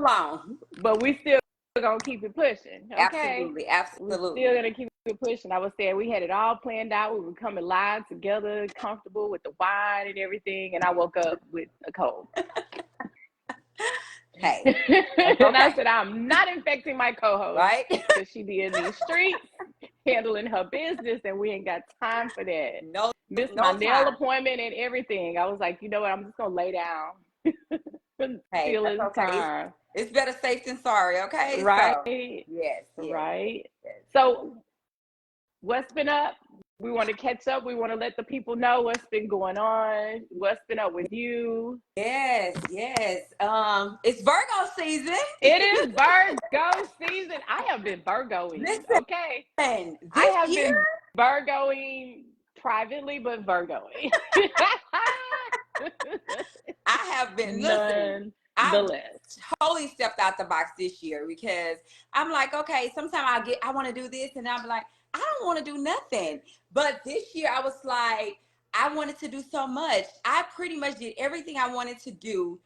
long. But we still gonna keep it pushing. Okay. Absolutely. We Absolutely. still gonna keep it pushing. I was saying we had it all planned out. We were coming live together, comfortable with the wine and everything. And I woke up with a cold. Hey, And I said, I'm not infecting my co-host, right? because she be in these streets handling her business, and we ain't got time for that. No, Missed no my time. nail appointment and everything. I was like, you know what? I'm just gonna lay down. Hey, Till that's it's okay. time. It's better safe than sorry, okay? Right. So, yes. Right. Yes. So what's been up? We want to catch up. We want to let the people know what's been going on. What's been up with you? Yes. It's Virgo season. It is Virgo season. I have been Virgoing. Listen, Okay. I this have year, been Virgoing privately, but Virgoing. I have been, listen, I've Nonetheless. totally stepped out the box this year because I'm like, okay, sometimes I want to do this, and I'm like, I don't want to do nothing. But this year I was like, I wanted to do so much. I pretty much did everything I wanted to do.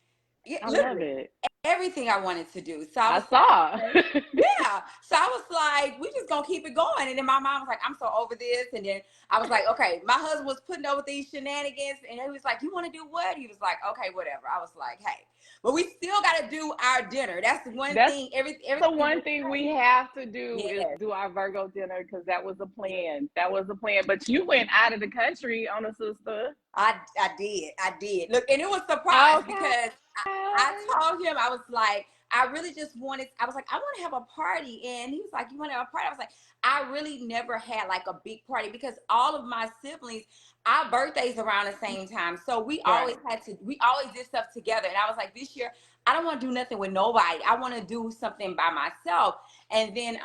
I love Literally, it. everything I wanted to do. So I I was saw. like, yeah. So I was like, we just gonna keep it going. And then my mom was like, I'm so over this. And then I was like, okay, my husband was putting over these shenanigans, and he was like, you want to do what? He was like, okay, whatever. I was like, hey, but we still got to do our dinner. That's the one thing. The one thing we have to do is Yes. do our Virgo dinner, because that was a plan. That was a plan. But you went out of the country on a sister. I did. Look, and it was surprised Okay. because I told him, I was like, I really just wanted, I was like, I want to have a party. And he was like, you want to have a party? I was like, I really never had like a big party because all of my siblings, our birthdays around the same time. So we always did stuff together. And I was like, this year, I don't want to do nothing with nobody. I want to do something by myself. And then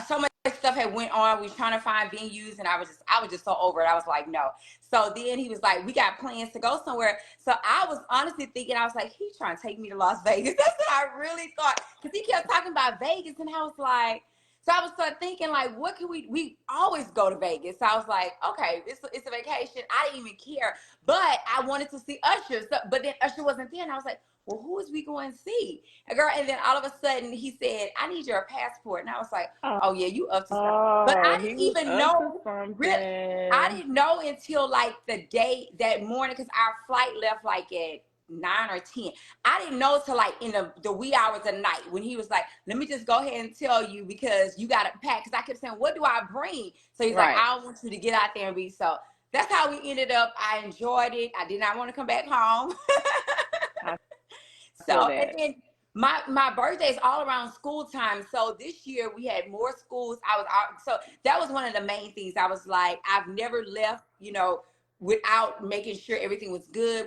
so much stuff had went on. We were trying to find venues, and I was just so over it. I was like, no. So then he was like, we got plans to go somewhere. So I was honestly thinking, I was like, he's trying to take me to Las Vegas. That's what I really thought, because he kept talking about Vegas, and I was like, so I was start thinking, like, what can we always go to Vegas. So I was like, okay, it's a vacation. I didn't even care, but I wanted to see Usher. So, but then Usher wasn't there, and I was like, well, who is we going to see? Girl, and then all of a sudden he said, I need your passport. And I was like, oh yeah, you up to something. But I didn't even know, really, I didn't know until like the day, that morning, because our flight left like at 9 or 10. I didn't know till like in the wee hours of the night, when he was like, let me just go ahead and tell you, because you got to pack. Because I kept saying, what do I bring? So he's like, I don't want you to get out there and be. So that's how we ended up. I enjoyed it. I did not want to come back home. So, and then my birthday is all around school time. So this year we had more schools. I was out. So that was one of the main things. I was like, I've never left, without making sure everything was good.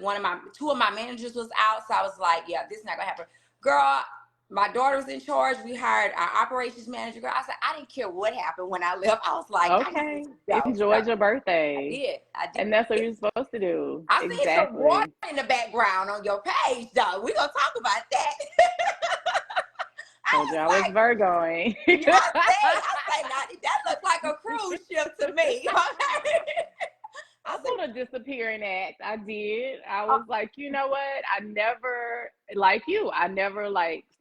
Two of my managers was out. So I was like, yeah, this is not gonna happen. Girl, my daughter was in charge. We hired our operations manager. Girl, I said, I didn't care what happened when I left. I was like, okay, enjoyed your birthday. I did. And that's what you're supposed to do. I see some water in the background on your page, though. We're going to talk about that. I was Virgoing. I say, that looks like a cruise ship to me. I pulled a disappearing act. I did. I was like, you know what? I never, like you,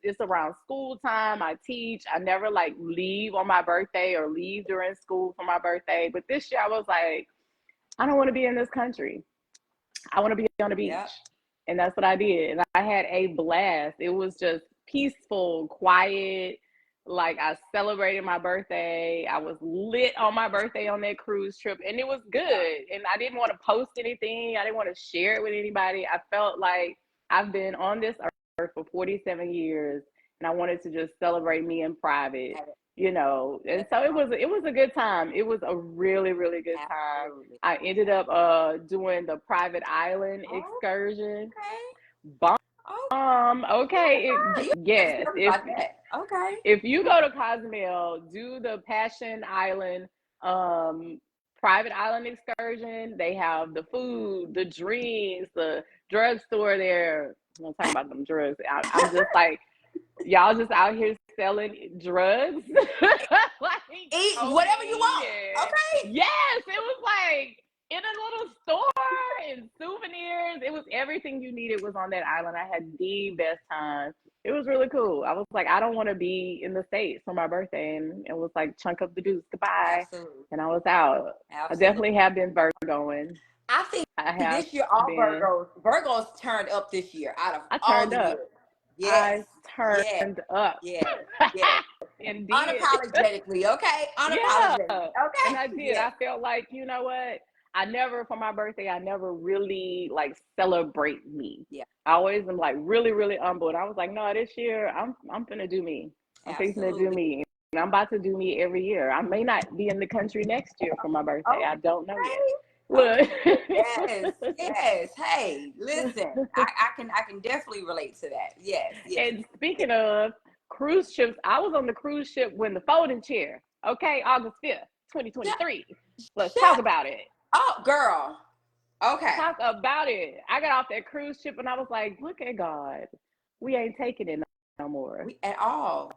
it's around school time. I teach. I never leave on my birthday or leave during school for my birthday. But this year I was like, I don't want to be in this country. I want to be on the beach. Yep. And that's what I did. And I had a blast. It was just peaceful, quiet. Like, I celebrated my birthday. I was lit on my birthday on that cruise trip, and it was good. And I didn't want to post anything. I didn't want to share it with anybody. I felt like I've been on this earth for 47 years, and I wanted to just celebrate me in private, And so it was a good time. It was a really, really good time. I ended up doing the private island excursion. Okay. Okay. Yes. Okay. If you go to Cozumel, do the Passion Island private island excursion. They have the food, the drinks, the drugstore there. I'm not talking about them drugs. I'm just like, y'all just out here selling drugs. Eat whatever you want. Okay. Yes, it was like in a little store. and souvenirs. It was everything you needed was on that island. I had the best time. It was really cool. I was like, I don't want to be in the States for my birthday, and it was like chunk up the deuce, goodbye, Absolutely. and I was out. I Absolutely. definitely have been Virgoing. I think I have this year all been. Virgos turned up this year out of I all turned the up. years. I Yes. Yes. turned up. Yes. Yes. Indeed. Unapologetically, okay? Yeah. Unapologetically. Okay. And I did. Yes. I felt like, you know what? For my birthday, I never really like celebrate me. Yeah. I always am like really, really humble. And I was like, no, this year I'm gonna do me. I'm fixing to do Absolutely. me. And I'm about to do me every year. I may not be in the country next year for my birthday. I don't know yet. Look. Yes, yes. Hey, listen, I can definitely relate to that. Yes, yes. And speaking of cruise ships, I was on the cruise ship when the folding chair. Okay, August 5th, 2023. Let's talk about it. Oh, girl. Okay. Talk about it. I got off that cruise ship and I was like, look at God. We ain't taking it no more. At all.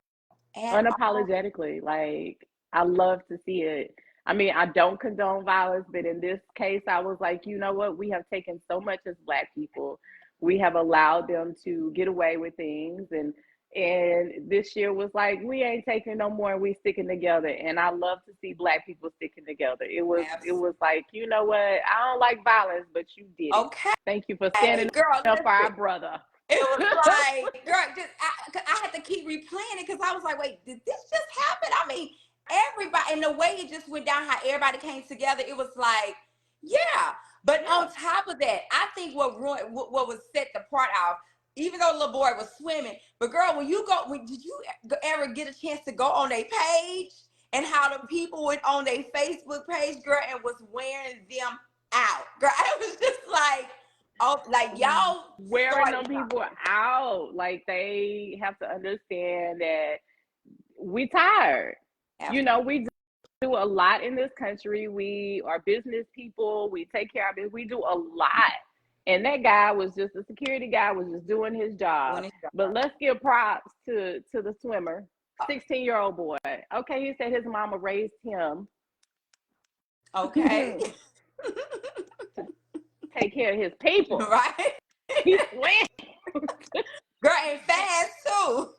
Unapologetically. Like, I love to see it. I mean, I don't condone violence, but in this case, I was like, you know what? We have taken so much as Black people. We have allowed them to get away with things. And this year was like, we ain't taking no more. We sticking together. And I love to see Black people sticking together. It was like, you know what? I don't like violence, but you did it. Okay. Thank you for standing up for our brother. It was like, girl, I had to keep replaying it because I was like, wait, did this just happen? I mean, everybody, and the way it just went down, how everybody came together, it was like, yeah. But on top of that, I think what was set the part off, even though the little boy was swimming, but girl, did you ever get a chance to go on their page and how the people went on their Facebook page, girl, and was wearing them out? Girl, I was just like, oh, like y'all wearing them people out. Like, they have to understand that we tired. Absolutely. You know, we do a lot in this country. We are business people. We take care of it. We do a lot. And that guy was just, the security guy was just doing his job. But let's give props to the swimmer, 16-year-old boy. Okay, he said his mama raised him. Okay. To take care of his people. Right? He swam. Girl, and fast too.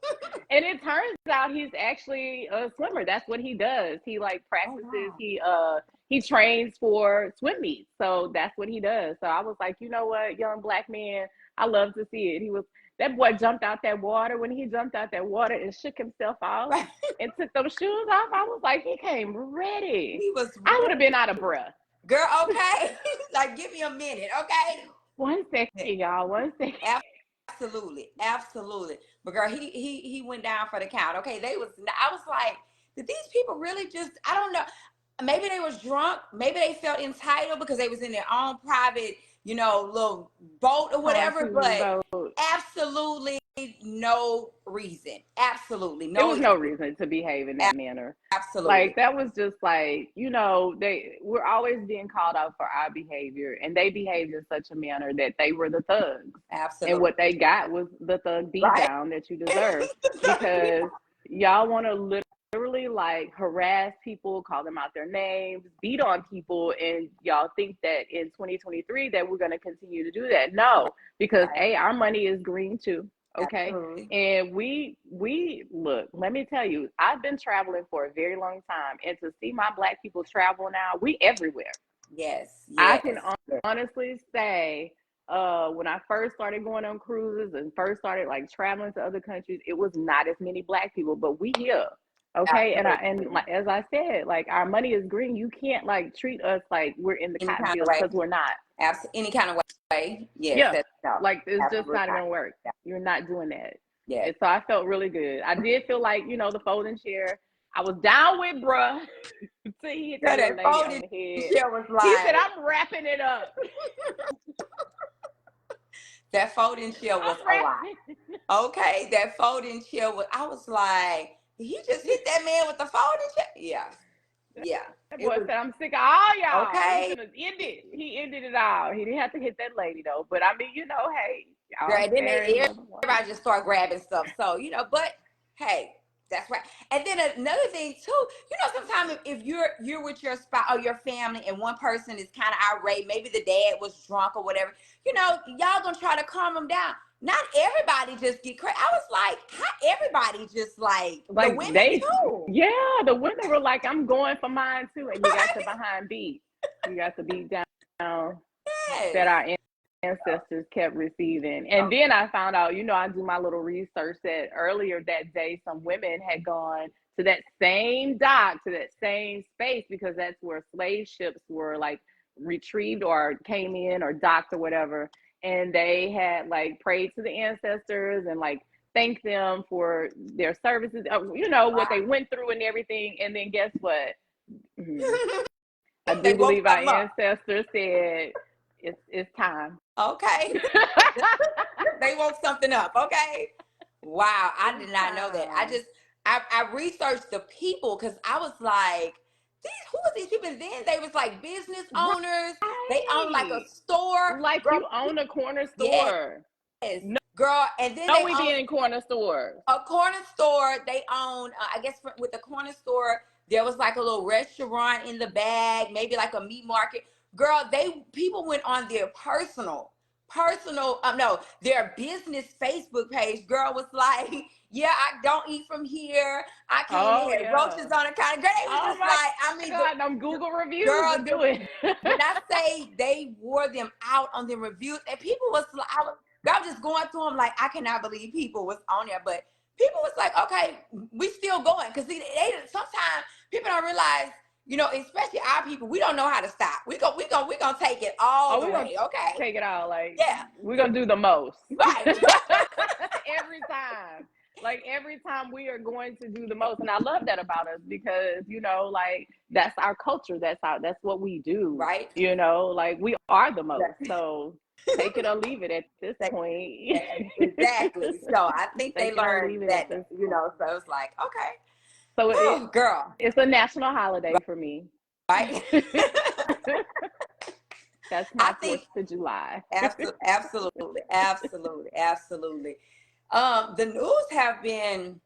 And it turns out he's actually a swimmer. That's what he does. He like practices. Oh, wow. He trains for swim meets. So that's what he does. So I was like, you know what, young Black man, I love to see it. That boy jumped out that water. When he jumped out that water and shook himself off and took those shoes off, I was like, he came ready. I would have been out of breath. Girl, okay. Like, give me a minute, okay? 1 second, y'all. 1 second. Absolutely. But girl, he went down for the count. Okay, I was like, did these people really just, I don't know. Maybe they was drunk. Maybe they felt entitled because they was in their own private, little boat or whatever. But absolutely no reason. Absolutely no. There was no reason to behave in that manner. Absolutely. Like, that was just like, we're always being called out for our behavior, and they behaved in such a manner that they were the thugs. Absolutely. And what they got was the thug beat down that you deserve. Because y'all want to literally like harass people, call them out their names, beat on people, and y'all think that in 2023 that we're going to continue to do that. No, because our money is green too. Okay. Absolutely. And we look, let me tell you, I've been traveling for a very long time, and to see my Black people travel now, we everywhere. Yes. I can honestly say, when I first started going on cruises and first started like traveling to other countries, it was not as many Black people, but we here. Okay. Absolutely. And as I said, like, our money is green. You can't like treat us like we're in the cotton fields, because we're not. Any kind of way. Yes, yeah. Like, it's just not going to work. Yeah. You're not doing that. Yeah. And so I felt really good. I did feel like, the folding chair, I was down with bruh. He hit that lady on the head. Was like, he said, I'm wrapping it up. That folding chair was a lot. Okay. That folding chair I was like, he just hit that man with the folding chair. Yeah. Yeah. That boy said, I'm sick of all y'all. Okay. He ended it all. He didn't have to hit that lady though. But I mean, hey. Right, then everybody just start grabbing stuff. So, but hey, That's right. And then another thing too, you know, sometimes if you're with your spouse or your family and one person is kind of irate, maybe the dad was drunk or whatever, you know, y'all gonna try to calm them down. Not everybody just get crazy. I was like, how everybody just like the women too. Yeah, the women were like, I'm going for mine too. And you got the behind beat. You got the beat down Yes. that our ancestors kept receiving. And then I found out, you know, I do my little research that earlier that day, some women had gone to that same dock, to that same space, because that's where slave ships were like retrieved or came in or docked or whatever. And they had like prayed to the ancestors and like thanked them for their services, you know, what they went through and everything. And then guess what? I do believe our ancestors said, it's time. Okay. They woke something up. Okay. Wow. I did not know that. I researched the people because I was like, who are these people? And then they was like business owners. Right. They own like a store. Like, girl, you own a corner store. Yes. No, girl. And then we be in corner stores. A corner store. They own, I guess with the corner store, there was like a little restaurant in the bag, maybe like a meat market. Girl, people went on their their business Facebook page. Girl was like, yeah, I don't eat from here. I can't eat roaches on the counter. Girl, they was just like, I mean, God, them Google reviews girl, do it. When I say they wore them out on the reviews, and people was like, I was just going through them like, I cannot believe people was on there. But people was like, okay, we still going. Because they sometimes people don't realize, you know, especially our people, we don't know how to stop. We gonna take it all the way, okay? Take it all, like, yeah. We're gonna do the most. Right. Every time. Like, every time we are going to do the most. And I love that about us because, you know, like, that's our culture. That's what we do. Right. You know, like, we are the most. So take it or leave it at this point. Exactly. So I think they learned that, you know, so it's like, okay. So girl, it's a national holiday for me. Right. That's my 4th of July. Absolutely. The news have been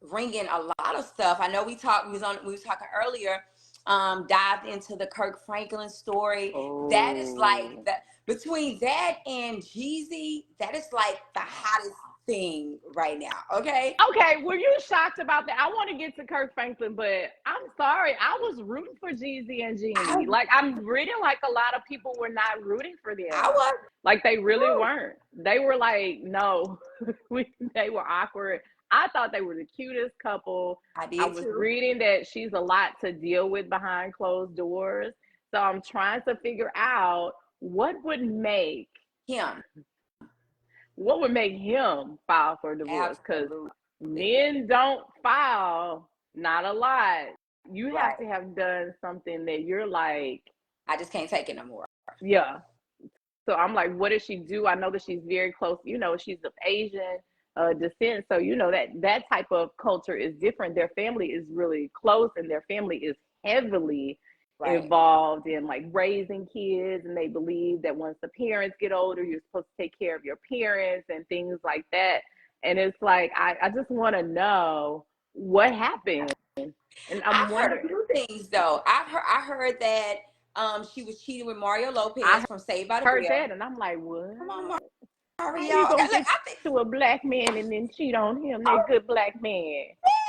ringing a lot of stuff. I know we was talking earlier, dived into the Kirk Franklin story. Oh. That is like between that and Jeezy, that is like the hottest thing right now. Okay, were you shocked about that? I want to get to Kirk Franklin, but I'm sorry, I was rooting for Jeezy and Jeannie. Like, I'm reading like a lot of people were not rooting for them. I was like, they really weren't. They were like, no. They were awkward. I thought they were the cutest couple. I was reading that she's a lot to deal with behind closed doors, so I'm trying to figure out what would make him file for divorce, because men don't file, not a lot. You have to have done something that you're like, I just can't take it no more. Yeah. So I'm like, what does she do? I know that she's very close. You know, she's of Asian descent. So, you know, that type of culture is different. Their family is really close, and their family is heavily involved in like raising kids, and they believe that once the parents get older, you're supposed to take care of your parents and things like that. And it's like, I just want to know what happened. And I've heard a few things though. I heard that she was cheating with Mario Lopez from Saved by the Bell. I heard that, and I'm like, what? Come on, Mario. You gonna get to a black man and then cheat on him? That good black man.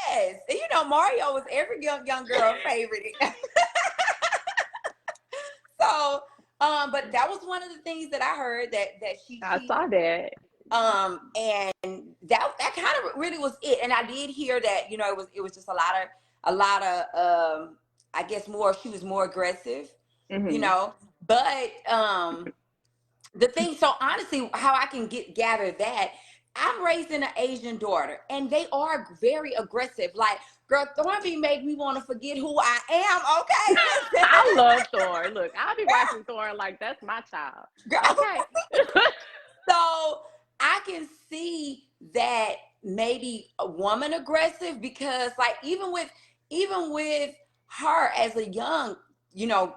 Yes, and you know Mario was every young girl's favorite. So, but that was one of the things that I heard that she. I saw that. And that kind of really was it. And I did hear that, you know, it was just a lot of I guess she was more aggressive, you know. But the thing, so honestly, how I can gather that, I'm raising an Asian daughter, and they are very aggressive. Like, girl, Thornby made me want to forget who I am. Okay, I love Thorn. Look, I'll be watching Thorn like that's my child. Girl. Okay, so I can see that maybe a woman aggressive, because like even with her as a young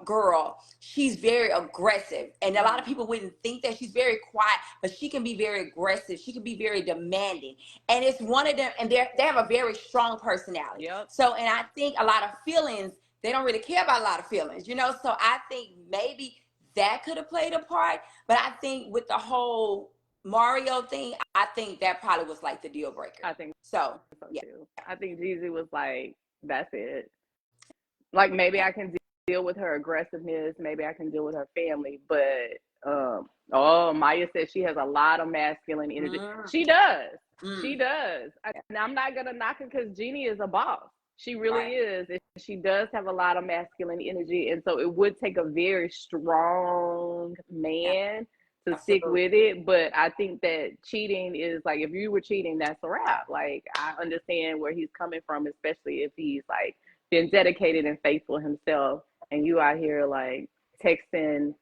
girl, she's very aggressive. And a lot of people wouldn't think that. She's very quiet, but she can be very aggressive. She can be very demanding. And it's one of them, and they have a very strong personality. Yep. So, and I think a lot of feelings, they don't really care about a lot of feelings, So I think maybe that could have played a part. But I think with the whole Mario thing, I think that probably was like the deal breaker. I think so. Yeah. Too. I think Jeezy was like, that's it. Like, maybe I can deal with her aggressiveness. Maybe I can deal with her family. But, Maya says she has a lot of masculine energy. She does. She does. And I'm not going to knock her because Jeannie is a boss. She really is. And she does have a lot of masculine energy. And so it would take a very strong man to stick with it. But I think that cheating is like, if you were cheating, that's a wrap. Like, I understand where he's coming from, especially if he's like been dedicated and faithful himself, and you out here like texting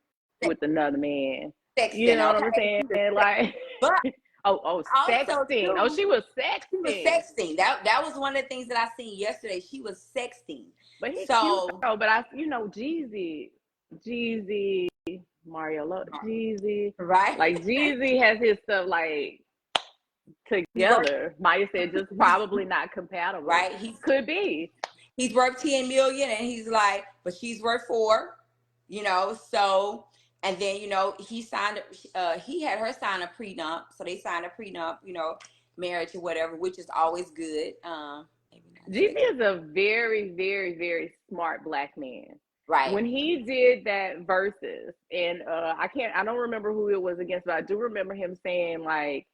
with another man. You know what I'm saying? Like, but sexting. Too, she was sexting. She was sexting. That was one of the things that I seen yesterday. She was sexting. But he's cute though. But Jeezy, Mario, Jeezy, right? Like Jeezy has his stuff like together. Maya said just probably not compatible. Right? He could be. He's worth 10 million, and he's like, but she's worth 4. So, and then he signed. He had her sign a prenup, so they signed a prenup. Marriage or whatever, which is always good. Jeezy is a very, very, very smart black man. Right. When he did that versus, and I don't remember who it was against, but I do remember him saying like,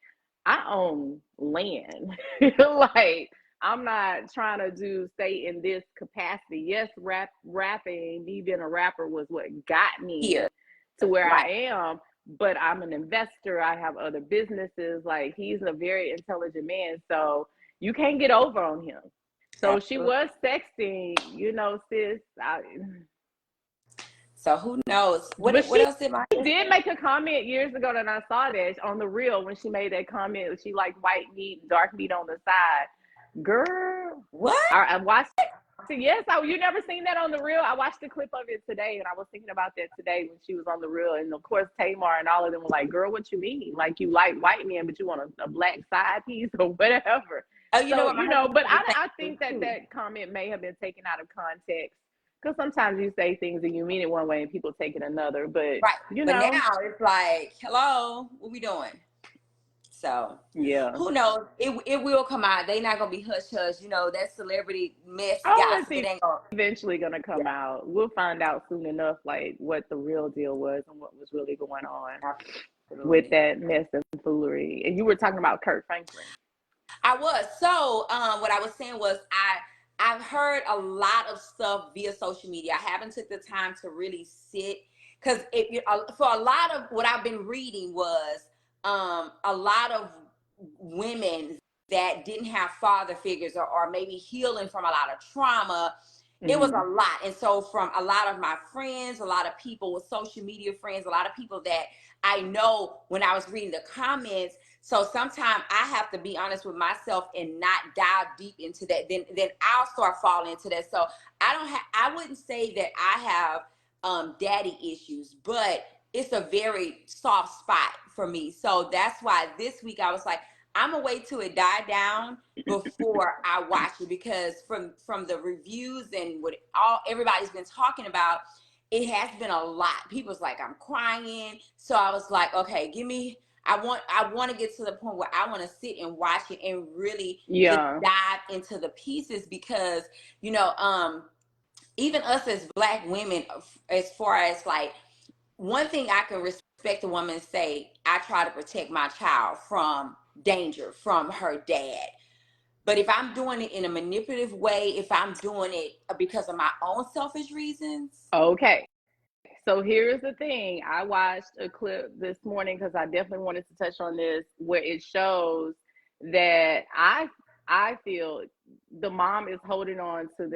I own land. Like, I'm not trying to stay in this capacity. Yes, rapping, me being a rapper was what got me here to where I am, but I'm an investor. I have other businesses. Like, he's a very intelligent man, so you can't get over on him. So Absolutely. She was sexting, sis. So who knows? What else did She did make a comment years ago that I saw that on The Real when she made that comment. She liked white meat, dark meat on the side. Girl, what? I watched it. Yes, you never seen that on The Real? I watched the clip of it today, and I was thinking about that today when she was on The Real. And of course, Tamar and all of them were like, "Girl, what you mean? Like, you like white men, but you want a black side piece or whatever." Oh, but I think that comment may have been taken out of context. Because sometimes you say things and you mean it one way and people take it another. But, But now it's like, hello, what we doing? So, yeah. Who knows? It will come out. They not going to be hush-hush. That celebrity mess. Gossip, it ain't eventually going to come out. We'll find out soon enough, like, what the real deal was and what was really going on with that mess and foolery. And you were talking about Kirk Franklin. I was. So, what I was saying was I've heard a lot of stuff via social media. I haven't took the time to really sit because for a lot of what I've been reading was a lot of women that didn't have father figures or maybe healing from a lot of trauma. Mm-hmm. It was a lot. And so from a lot of my friends, a lot of people with social media friends, a lot of people that I know when I was reading the comments. So sometimes I have to be honest with myself and not dive deep into that. Then I'll start falling into that. So I wouldn't say that I have daddy issues, but it's a very soft spot for me. So that's why this week I was like, I'm gonna wait till it die down before I watch it, because from the reviews and what everybody's been talking about, it has been a lot. People's like, I'm crying. So I was like, okay, I want to get to the point where I want to sit and watch it and really dive into the pieces, because even us as Black women, as far as like, one thing I can respect a woman say, I try to protect my child from danger from her dad. But if I'm doing it in a manipulative way, if I'm doing it because of my own selfish reasons. Okay. So here's the thing. I watched a clip this morning because I definitely wanted to touch on this, where it shows that I feel the mom is holding on to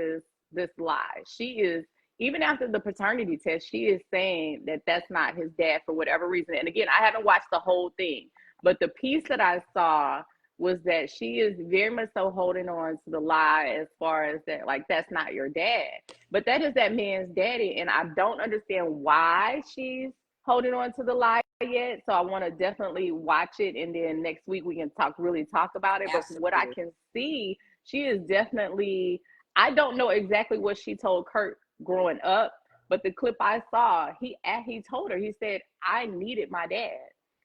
this lie. She is, even after the paternity test, she is saying that that's not his dad for whatever reason. And again, I haven't watched the whole thing, but the piece that I saw was that she is very much so holding on to the lie as far as that, like, that's not your dad. But that is that man's daddy. And I don't understand why she's holding on to the lie yet. So I want to definitely watch it. And then next week we can really talk about it. Absolutely. But from what I can see, she is definitely, I don't know exactly what she told Kurt growing up, but the clip I saw, he told her, he said, I needed my dad.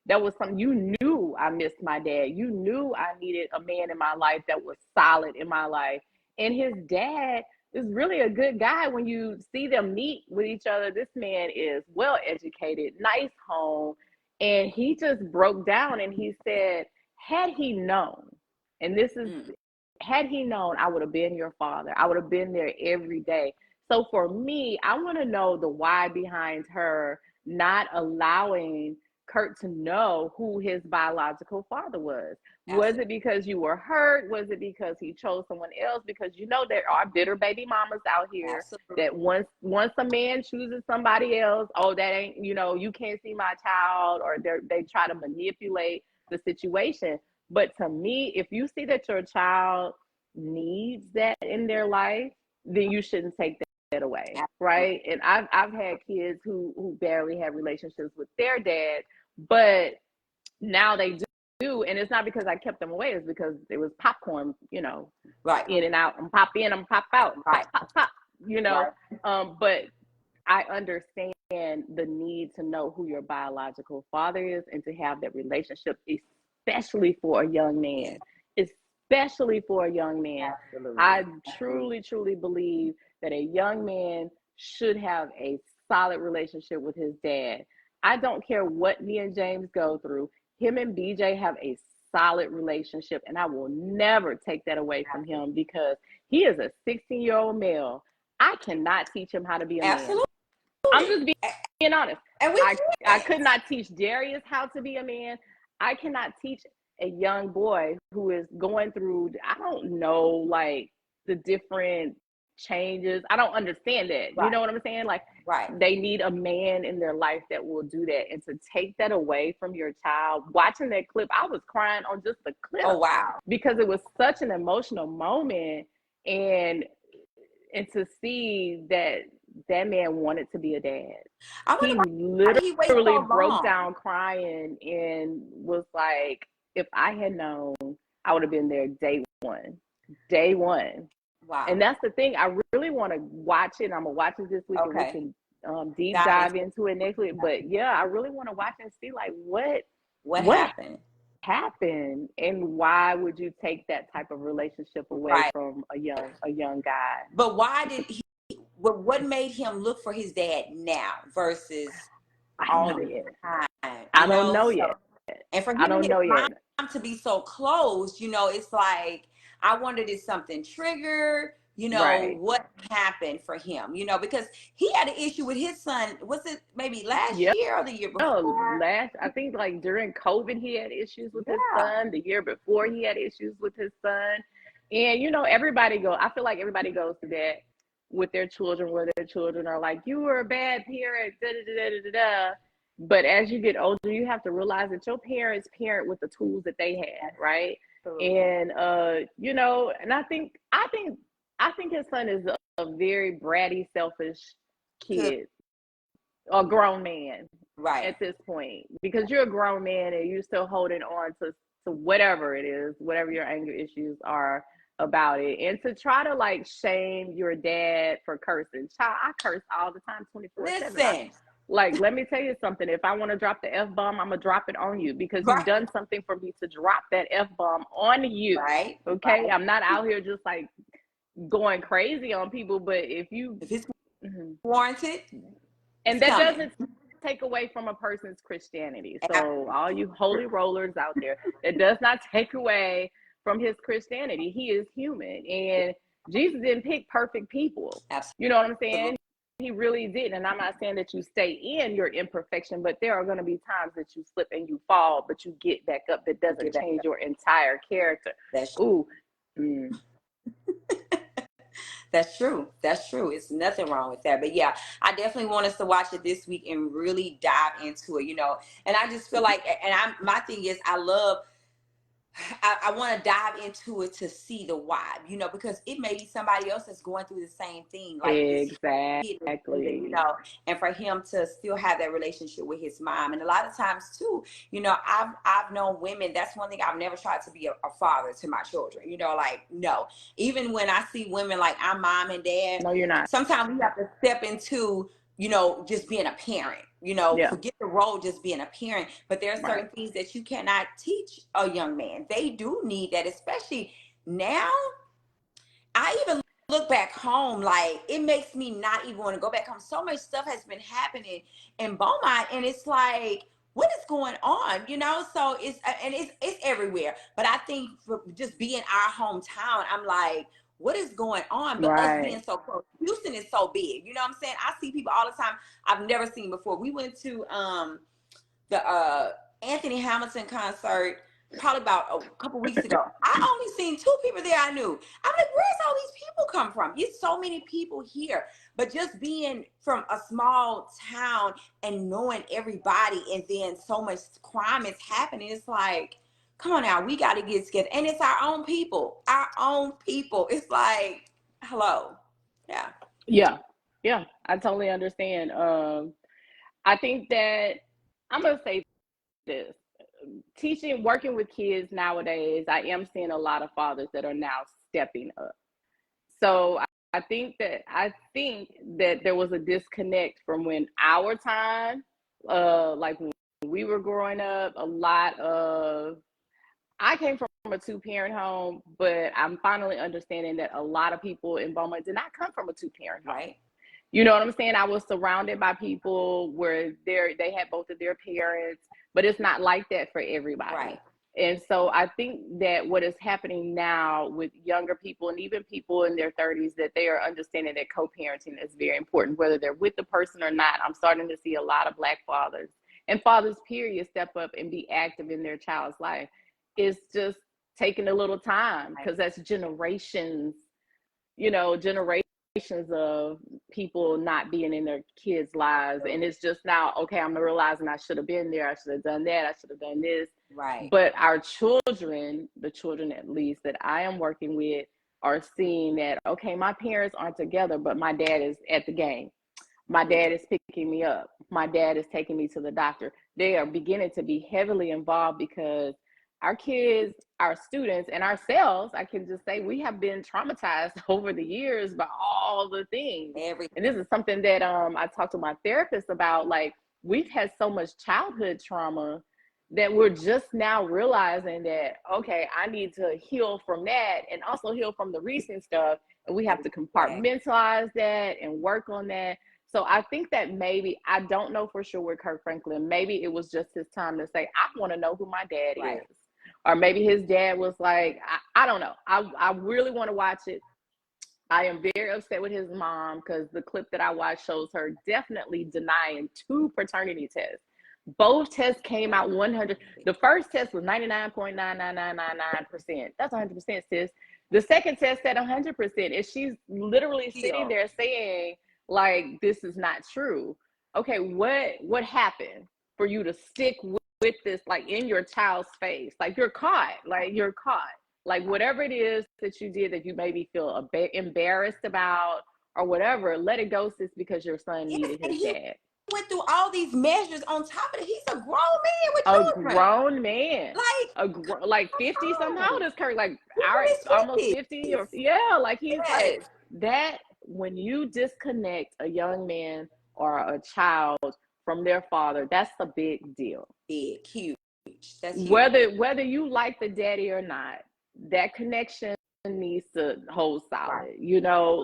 That was something, you knew I missed my dad. You knew I needed a man in my life that was solid in my life. And his dad is really a good guy. When you see them meet with each other, this man is well educated, nice home. And he just broke down and he said, had he known, and this is, had he known, I would have been your father. I would have been there every day. So for me, I want to know the why behind her not allowing Kurt to know who his biological father was. Absolutely. Was it because you were hurt? Was it because he chose someone else? Because you know there are bitter baby mamas out here. Absolutely. That once a man chooses somebody else, oh, that ain't, you know, you can't see my child, or they try to manipulate the situation. But to me, if you see that your child needs that in their life, then you shouldn't take that away, right? And I've had kids who barely have relationships with their dad, but now they do, and it's not because I kept them away, it's because it was popcorn, you know, right, in and out, and pop in and pop out, right, pop, you know, right. But I understand the need to know who your biological father is and to have that relationship, especially for a young man. Especially for a young man. Absolutely. I truly believe that a young man should have a solid relationship with his dad. I don't care what me and James go through. Him and BJ have a solid relationship, and I will never take that away from him, because he is a 16-year-old male. I cannot teach him how to be a man. I'm just being honest. And I could not teach Darius how to be a man. I cannot teach a young boy who is going through, I don't know, like the different changes. I don't understand that. Right. You know what I'm saying? Like, right. They need a man in their life that will do that. And to take that away from your child, watching that clip, I was crying on just the clip. Oh, wow. Because it was such an emotional moment. And to see that man wanted to be a dad. He literally broke down crying and was like, if I had known, I would have been there day one. Wow. And that's the thing. I really want to watch it. I'm going to watch it this week. Okay. And we can deep dive into it next week. But yeah, I really want to watch and see, like, what happened, and why would you take that type of relationship away from a young guy? But why did he, what made him look for his dad now versus all the time? I don't know yet. And for him and his mom to be so close, you know, it's like, I wondered, is something triggered? You know, what happened for him? You know, because he had an issue with his son. Was it maybe last year or the year before? No, I think like during COVID, he had issues with his son. The year before, he had issues with his son. And, you know, I feel like everybody goes through that with their children, where their children are like, you were a bad parent, da-da-da-da-da-da. But as you get older, you have to realize that your parents parent with the tools that they had, right? And you know, and I think his son is a very bratty, selfish kid, a grown man, right? At this point, because you're a grown man and you're still holding on to whatever it is, whatever your anger issues are about it, and to try to like shame your dad for cursing. Child, I curse all the time, 24/7. Listen. Like, let me tell you something. If I want to drop the F-bomb, I'm going to drop it on you, because you've done something for me to drop that F-bomb on you. Right. Okay. Right. I'm not out here just like going crazy on people, but if it's warranted, and that doesn't take away from a person's Christianity. So all you holy rollers out there, it does not take away from his Christianity. He is human, and Jesus didn't pick perfect people. Absolutely. You know what I'm saying? He really did. And I'm not saying that you stay in your imperfection, but there are going to be times that you slip and you fall, but you get back up. That doesn't change your entire character. That's true. That's true. That's true. It's nothing wrong with that. But yeah, I definitely want us to watch it this week and really dive into it, you know. And I just feel like, my thing is, I love I want to dive into it to see the why, because it may be somebody else that's going through the same thing. Like this kid, Exactly. and for him to still have that relationship with his mom. And a lot of times too, I've known women. That's one thing. I've never tried to be a father to my children. Like no. Even when I see women like I'm mom and dad, No, you're not. sometimes we have to step into just being a parent, Yeah. forget the role, just being a parent. But there are certain things that you cannot teach a young man. They do need that, especially now. I even look back home, like it makes me not even want to go back home. So much stuff has been happening in Beaumont, and it's like, what is going on? So it's everywhere. But I think for just being our hometown, I'm like, what is going on? But us being so close, Houston is so big. You know what I'm saying? I see people all the time I've never seen before. We went to the Anthony Hamilton concert probably about a couple weeks ago. I only seen 2 people there I knew. I'm like, where's all these people come from? It's so many people here. But just being from a small town and knowing everybody, and then so much crime is happening, it's like, come on now, we got to get together. And it's our own people. It's like, hello. Yeah, I totally understand. I think that I'm gonna say this: working with kids nowadays, I am seeing a lot of fathers that are now stepping up. So I think that there was a disconnect from when our time, like when we were growing up. I came from a 2-parent home, but I'm finally understanding that a lot of people in Beaumont did not come from a 2-parent home. Right. You know what I'm saying? I was surrounded by people where they had both of their parents, but it's not like that for everybody. Right. And so I think that what is happening now with younger people and even people in their 30s, that they are understanding that co-parenting is very important, whether they're with the person or not. I'm starting to see a lot of Black fathers and fathers, period, step up and be active in their child's life. It's just taking a little time, because that's generations of people not being in their kids' lives. And it's just now, okay, I'm realizing I should have been there. I should have done that. I should have done this. Right. But our children, the children at least that I am working with, are seeing that, okay, my parents aren't together, but my dad is at the game. My dad is picking me up. My dad is taking me to the doctor. They are beginning to be heavily involved because our kids, our students, and ourselves, I can just say, we have been traumatized over the years by all the things. And this is something that I talked to my therapist about. Like, we've had so much childhood trauma that we're just now realizing that, okay, I need to heal from that and also heal from the recent stuff. And we have to compartmentalize that and work on that. So I think that maybe, I don't know for sure with Kirk Franklin, maybe it was just his time to say, I want to know who my dad is. Or maybe his dad was like, I don't know. I really want to watch it. I am very upset with his mom, because the clip that I watched shows her definitely denying 2 paternity tests. Both tests came out 100. The first test was 99.99999%. That's 100%, sis. The second test said 100%. And she's literally sitting there saying, like, this is not true. Okay, what happened for you to stick with this, like, in your child's face? Like, you're caught. Like, whatever it is that you did that you maybe feel a bit embarrassed about or whatever, let it go, sis, because your son needed his dad. Went through all these measures. On top of it, he's a grown man with children. A grown man, like 50 somehow. This Kirk, like almost 50, or like he's like that. When you disconnect a young man or a child from their father, that's a big deal. Big, huge. That's huge. Whether you like the daddy or not, that connection needs to hold solid,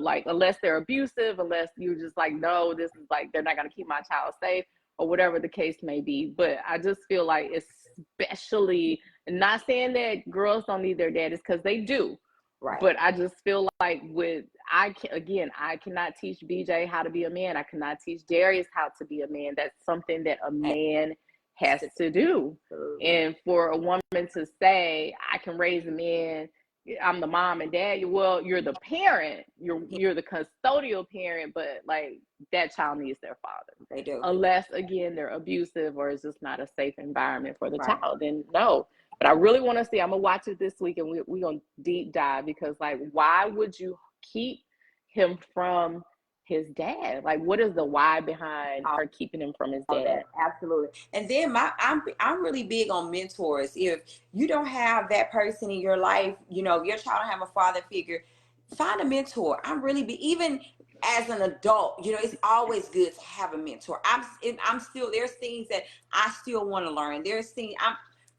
like, unless they're abusive, unless you're just like, no, this is like, they're not going to keep my child safe, or whatever the case may be. But I just feel like, especially, not saying that girls don't need their daddies, because they do, but I just feel like I cannot teach BJ how to be a man. I cannot teach Darius how to be a man. That's something that a man has to do. And for a woman to say, I can raise a man, I'm the mom and dad, well, you're the parent, you're the custodial parent, but like, that child needs their father. They do. Unless, again, they're abusive or it's just not a safe environment for the child, then no. But I really want to see. I'm gonna watch it this week, and we're gonna deep dive, because like, why would you keep him from his dad? Like, what is the why behind her keeping him from his dad? Absolutely. And then I'm really big on mentors. If you don't have that person in your life, you know, your child don't have a father figure, find a mentor. I'm really even as an adult, you know, it's always good to have a mentor. I'm still, there's things that I still want to learn. There's things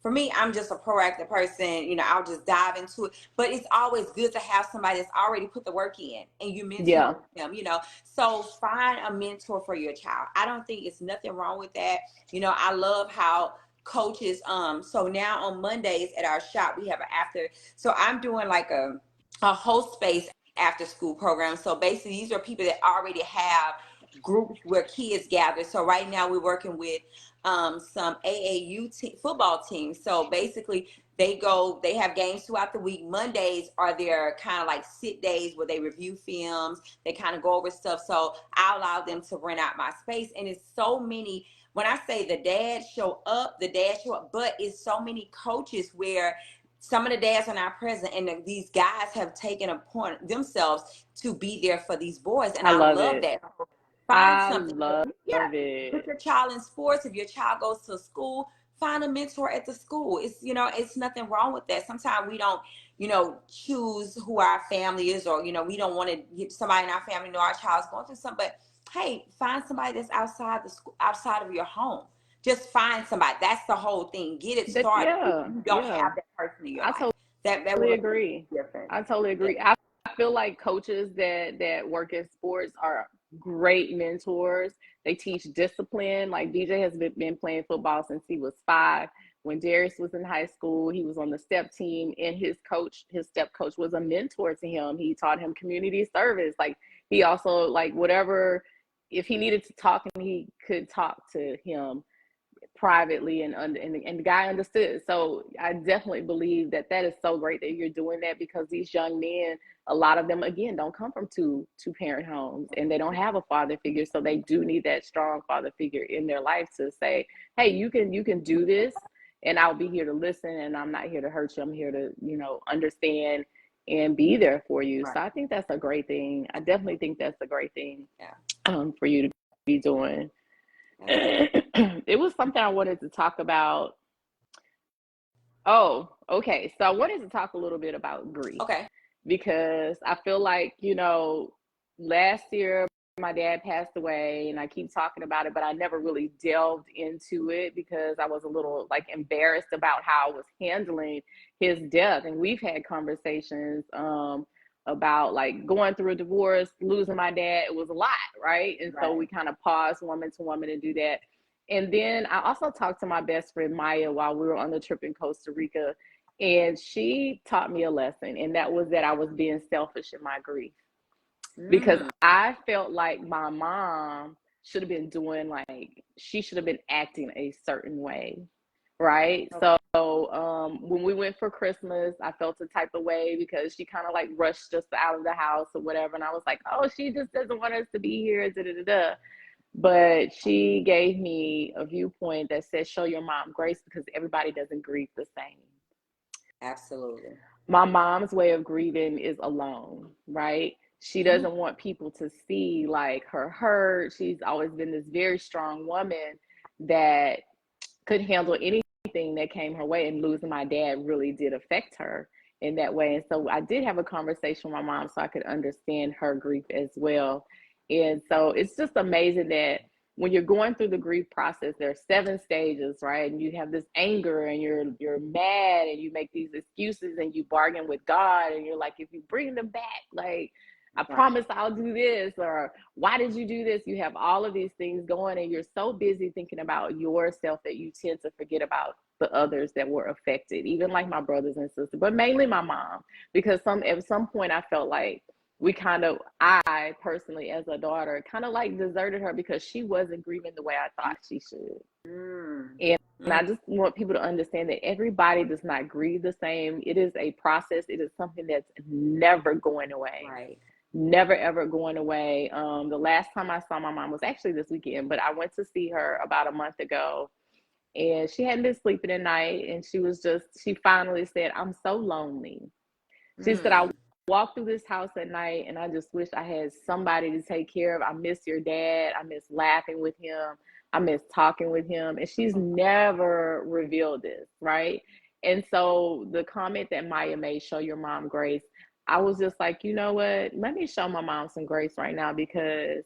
for me, I'm just a proactive person. You know, I'll just dive into it. But it's always good to have somebody that's already put the work in and you mentor them, you know. So find a mentor for your child. I don't think it's nothing wrong with that. You know, I love how coaches, so now on Mondays at our shop, we have an after. So I'm doing like a host space after school program. So basically, these are people that already have groups where kids gather. So right now we're working with some AAU football teams. So basically, they have games throughout the week. Mondays are their kind of like sit days where they review films. They kind of go over stuff. So I allow them to rent out my space. And it's so many, when I say the dads show up, but it's so many coaches where some of the dads are not present, and these guys have taken upon themselves to be there for these boys. And I love that. Find something. Love it. Put your child in sports. If your child goes to school, find a mentor at the school. It's, you know, it's nothing wrong with that. Sometimes we don't, you know, choose who our family is, or, you know, we don't want to get somebody in our family know our child's going through something. But hey, find somebody that's outside the school, outside of your home. Just find somebody. That's the whole thing. Get it started. You don't have that person in your life. That totally agree. I totally agree. I feel like coaches that work in sports are great mentors. They teach discipline. Like BJ has been playing football since he was 5. When Darius was in high school, he was on the step team, and his step coach was a mentor to him. He taught him community service. Like, he also, like, whatever, if he needed to talk, and he could talk to him privately, and the guy understood. So I definitely believe that is so great that you're doing that, because these young men, a lot of them, again, don't come from two parent homes, and they don't have a father figure. So they do need that strong father figure in their life to say, hey, you can do this, and I'll be here to listen, and I'm not here to hurt you. I'm here to, you know, understand and be there for you. Right. So I think that's a great thing. I definitely think that's a great thing for you to be doing. It was something I wanted to talk about. Oh, okay. So I wanted to talk a little bit about grief. Okay. Because I feel like, you know, last year my dad passed away, and I keep talking about it, but I never really delved into it because I was a little like embarrassed about how I was handling his death. And we've had conversations about like going through a divorce, losing my dad. It was a lot, right? And so we kind of paused woman to woman and do that. And then I also talked to my best friend Maya while we were on the trip in Costa Rica, and she taught me a lesson, and that was that I was being selfish in my grief. Because I felt like my mom should have been doing, like, she should have been acting a certain way, right? Okay. So when we went for Christmas, I felt a type of way because she kind of like rushed us out of the house or whatever, and I was like, oh, she just doesn't want us to be here, da-da-da-da. But she gave me a viewpoint that says, show your mom grace, because everybody doesn't grieve the same. Absolutely. My mom's way of grieving is alone, right? She doesn't want people to see like her hurt. She's always been this very strong woman that could handle anything that came her way, and losing my dad really did affect her in that way. And so I did have a conversation with my mom so I could understand her grief as well. And so it's just amazing that when you're going through the grief process, there are 7 stages, right? And you have this anger, and you're mad, and you make these excuses, and you bargain with God, and you're like, if you bring them back, like, I promise I'll do this, or why did you do this? You have all of these things going, and you're so busy thinking about yourself that you tend to forget about the others that were affected, even like my brothers and sisters, but mainly my mom, because at some point I felt like I personally, as a daughter, kind of like deserted her because she wasn't grieving the way I thought she should. And I just want people to understand that everybody does not grieve the same. It is a process. It is something that's never going away. Right. Never, ever going away. The last time I saw my mom was actually this weekend, but I went to see her about a month ago. and she hadn't been sleeping at night, and she finally said, "I'm so lonely." She said, "I walk through this house at night and I just wish I had somebody to take care of. I miss your dad. I miss laughing with him. I miss talking with him." And she's never revealed this, right? And so the comment that Maya made, "Show your mom grace," I was just like, you know what? Let me show my mom some grace right now, because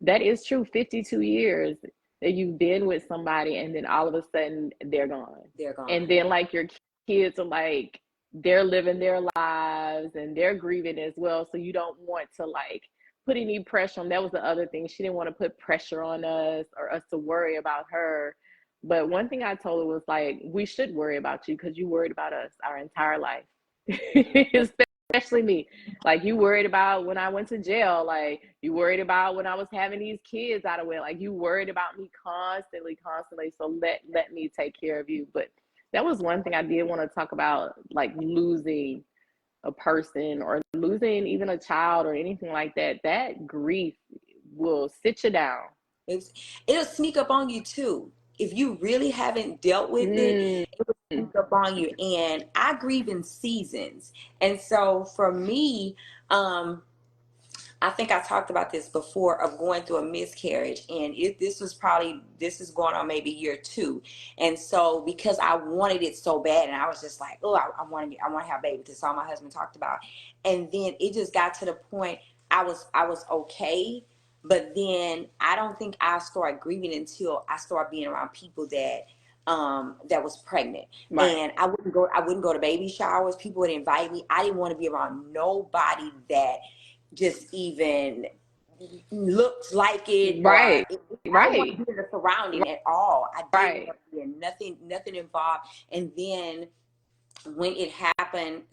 that is true. 52 years that you've been with somebody, and then all of a sudden they're gone. They're gone. And then like your kids are like, they're living their lives and they're grieving as well. So you don't want to like put any pressure on. That was the other thing. She didn't want to put pressure on us or us to worry about her. But one thing I told her was like, we should worry about you because you worried about us our entire life. Especially me. Like, you worried about when I went to jail. Like, you worried about when I was having these kids out of wedlock. Like, you worried about me constantly. So let me take care of you. But that was one thing I did want to talk about, like losing a person or losing even a child or anything like that. That grief will sit you down. It'll sneak up on you too. If you really haven't dealt with it, it will sneak up on you. And I grieve in seasons. And so for me, I think I talked about this before, of going through a miscarriage, and this is going on maybe year 2. And so because I wanted it so bad, and I was just like, oh, I want to have a baby. This is all my husband talked about. And then it just got to the point I was okay, but then I don't think I started grieving until I started being around people that was pregnant. Right. And I wouldn't go to baby showers. People would invite me. I didn't want to be around nobody that just even looked like it. Right. I didn't want to be in the surrounding at all. I didn't want to be nothing involved. And then when it happened,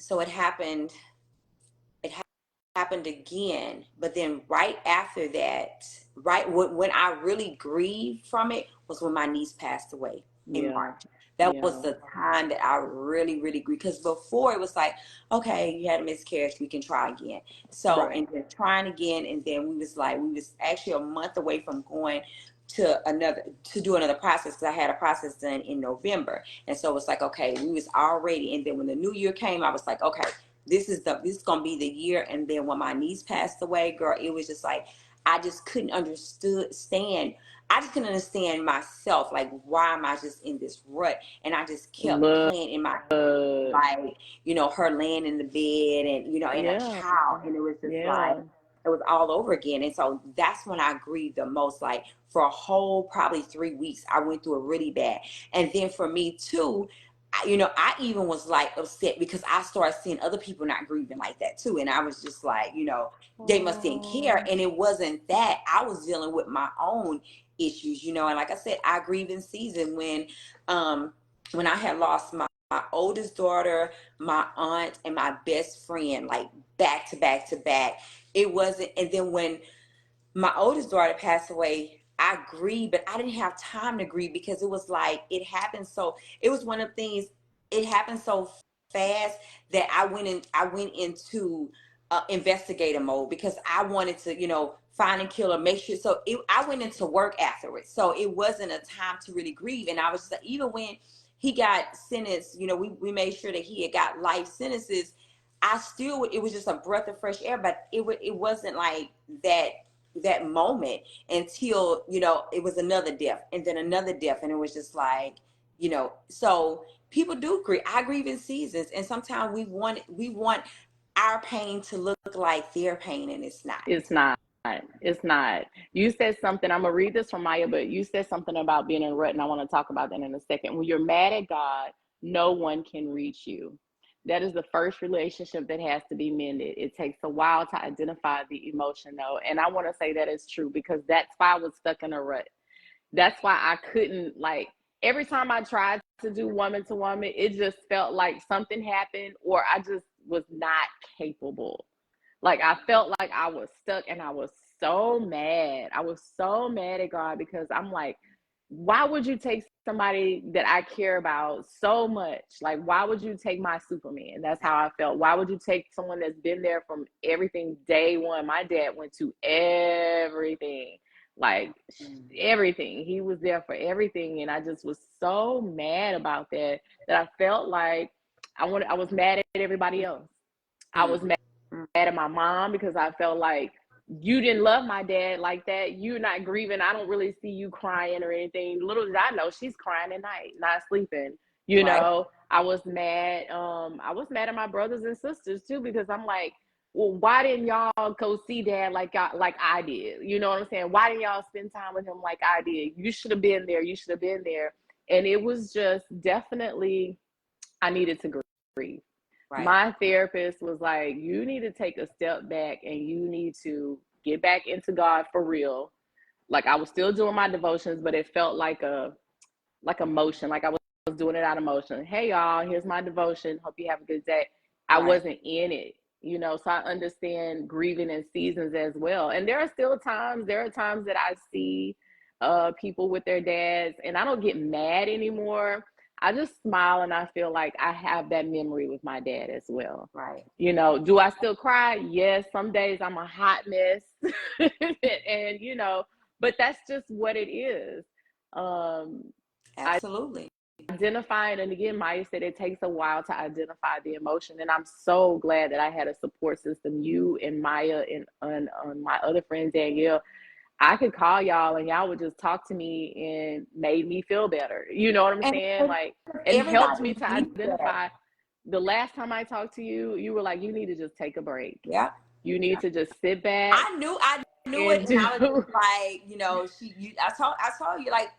it happened again. But then right after that, right when I really grieved from it was when my niece passed away in March. That was the time that I really, really grew. Because before it was like, okay, you had a miscarriage, we can try again. So, and then trying again. And then we was actually a month away from going to do another process, because I had a process done in November. And so it was like, okay, we was already. And then when the new year came, I was like, okay, this is going to be the year. And then when my niece passed away, girl, it was just like, I just couldn't understand. I just couldn't understand myself. Like, why am I just in this rut? And I just kept playing in my head, like, her laying in the bed and, and a child. And it was just like, it was all over again. And so that's when I grieved the most. Like, for a whole probably 3 weeks, I went through it really bad. And then for me too, I even was like upset because I started seeing other people not grieving like that too. And I was just like, they must didn't care. And it wasn't that. I was dealing with my own issues, and like I said, I grieve in season when I had lost my oldest daughter, my aunt, and my best friend, like back to back to back. It wasn't, and then when my oldest daughter passed away, I grieved, but I didn't have time to grieve because it was like, it happened so, it was one of the things, it happened so fast that I went into investigator mode because I wanted to, find and kill her, make sure. So I went into work afterwards. So it wasn't a time to really grieve. And I was just like, even when he got sentenced, we made sure that he had got life sentences. I still, it was just a breath of fresh air, but it wasn't like that moment until, it was another death and then another death. And it was just like, so people do grieve. I grieve in seasons. And sometimes we want our pain to look like their pain, and it's not. It's not. You said something, I'm gonna read this from Maya, but you said something about being in a rut, and I want to talk about that in a second. When you're mad at God, no one can reach you. That is the first relationship that has to be mended. It takes a while to identify the emotion, though. And I want to say that is true because that's why I was stuck in a rut. That's why I couldn't, like, every time I tried to do woman to woman, it just felt like something happened or I just was not capable. Like, I felt like I was stuck and I was so mad. I was so mad at God because I'm like, why would you take somebody that I care about so much? Like, why would you take my Superman? That's how I felt. Why would you take someone that's been there from everything day one? My dad went to everything. like everything. He was there for everything, and I just was so mad about that I felt like I was mad at everybody else. I was mad at my mom because I felt like you didn't love my dad like that. You're not grieving. I don't really see you crying or anything. Little did I know she's crying at night, not sleeping. You know, I was mad. I was mad at my brothers and sisters too, because I'm like, well, why didn't y'all go see dad like I did? You know what I'm saying? Why didn't y'all spend time with him like I did? You should have been there. You should have been there. And it was just definitely, I needed to grieve. Right. My therapist was like, you need to take a step back and you need to get back into God for real. Like, I was still doing my devotions, but it felt like a motion, like I was doing it out of motion. Hey y'all, here's my devotion. Hope you have a good day. I wasn't in it, you know, so I understand grieving in seasons as well. And there are times that I see people with their dads and I don't get mad anymore. I just smile and I feel like I have that memory with my dad as well. Right. You know, do I still cry? Yes. Some days I'm a hot mess. And, you know, but that's just what it is. Absolutely. Identifying, and again, Maya said it takes a while to identify the emotion. And I'm so glad that I had a support system, you and Maya and my other friend, Danielle. I could call y'all and y'all would just talk to me and made me feel better. You know what I'm saying? Like, it helped me to identify. The last time I talked to you, you were like, you need to just take a break. Yeah. You need to just sit back. I knew it. And I was just like, you know, I told you, like,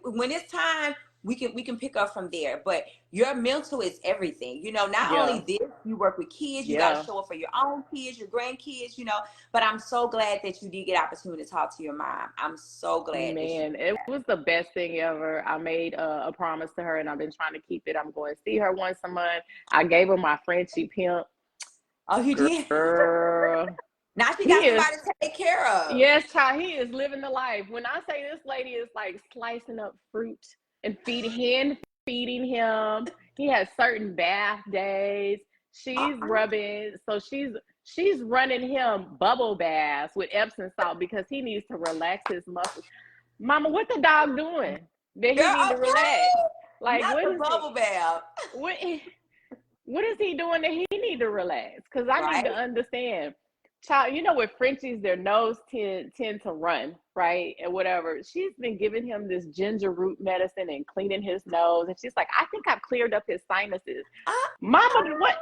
when it's time, we can pick up from there. But your mental is everything. You know, not only this, you work with kids, you got to show up for your own kids, your grandkids, you know. But I'm so glad that you did get opportunity to talk to your mom. I'm so glad. Man, it was the best thing ever. I made a promise to her and I've been trying to keep it. I'm going to see her once a month. I gave her my friendship pimp. Oh, you did? Girl. Now she got somebody to take care of. Yes, child, he is living the life. When I say this lady is like slicing up fruit and feeding him. He has certain bath days. She's rubbing, so she's running him bubble baths with Epsom salt because he needs to relax his muscles. Mama, what the dog doing? That he need to relax? Like, not what the bubble bath? What is he doing that he need to relax? Because I need to understand. Child, you know, with Frenchies, their nose tend to run, right? And whatever. She's been giving him this ginger root medicine and cleaning his nose. And she's like, I think I've cleared up his sinuses. Mama, what?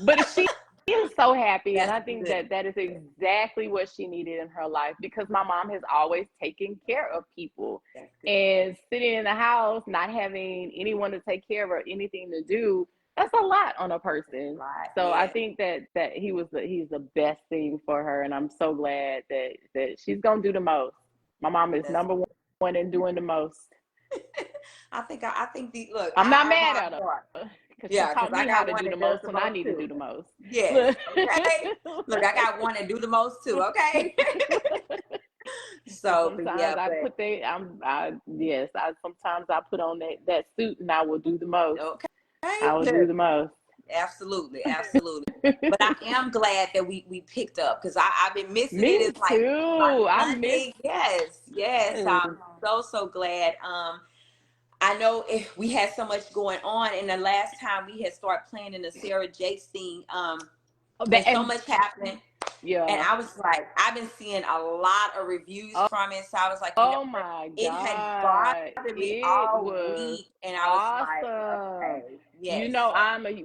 But she is so happy. And I think that is exactly what she needed in her life, because my mom has always taken care of people. And sitting in the house, not having anyone to take care of or anything to do, that's a lot on a person. Right. So I think that he's the best thing for her, and I'm so glad that she's gonna do the most. My mom is number one in doing the most. I think look, I'm not mad at her. Because she taught me how to do the most, and I need to do the most. Yes. Okay. Look, I got one to do the most too. Okay. So sometimes sometimes I put on that suit and I will do the most. Okay. I will do the most. Absolutely. But I am glad that we picked up, because I've been missing Me it. It's like too. I miss. Yes. I'm so glad. I know we had so much going on, and the last time we had started planning the Sarah Jakes thing, so much happening. Yeah. And I was like, I've been seeing a lot of reviews from it. So I was like, my God. It had bothered me all week. And I was like, okay. Yes. You know,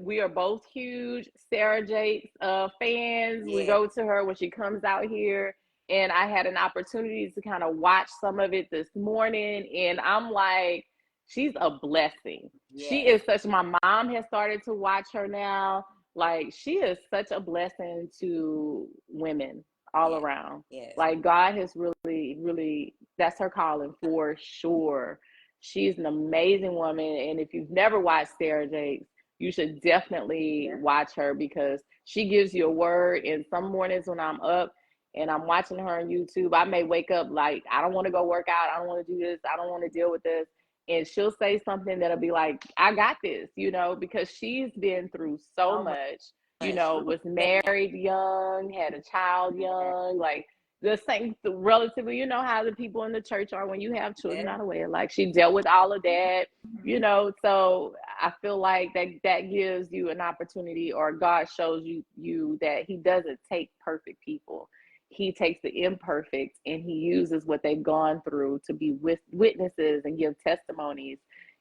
we are both huge Sarah Jakes fans. Yes. We go to her when she comes out here. And I had an opportunity to kind of watch some of it this morning. And I'm like, she's a blessing. Yes. She is my mom has started to watch her now. Like, she is such a blessing to women all around. Yes. Like, God has really, really, that's her calling for sure. She's an amazing woman. And if you've never watched Sarah Jakes, you should definitely watch her, because she gives you a word. And some mornings when I'm up and I'm watching her on YouTube, I may wake up like, I don't want to go work out. I don't want to do this. I don't want to deal with this. And she'll say something that'll be like, I got this, you know, because she's been through so much, you know, was married young, had a child young, like the same relatively, you know how the people in the church are when you have children Yeah. out of wedlock. Like she dealt with all of that, you Mhm. know. So I feel like that gives you an opportunity, or God shows you that He doesn't take perfect people. He takes the imperfect and He uses what they've gone through to be witnesses and give testimonies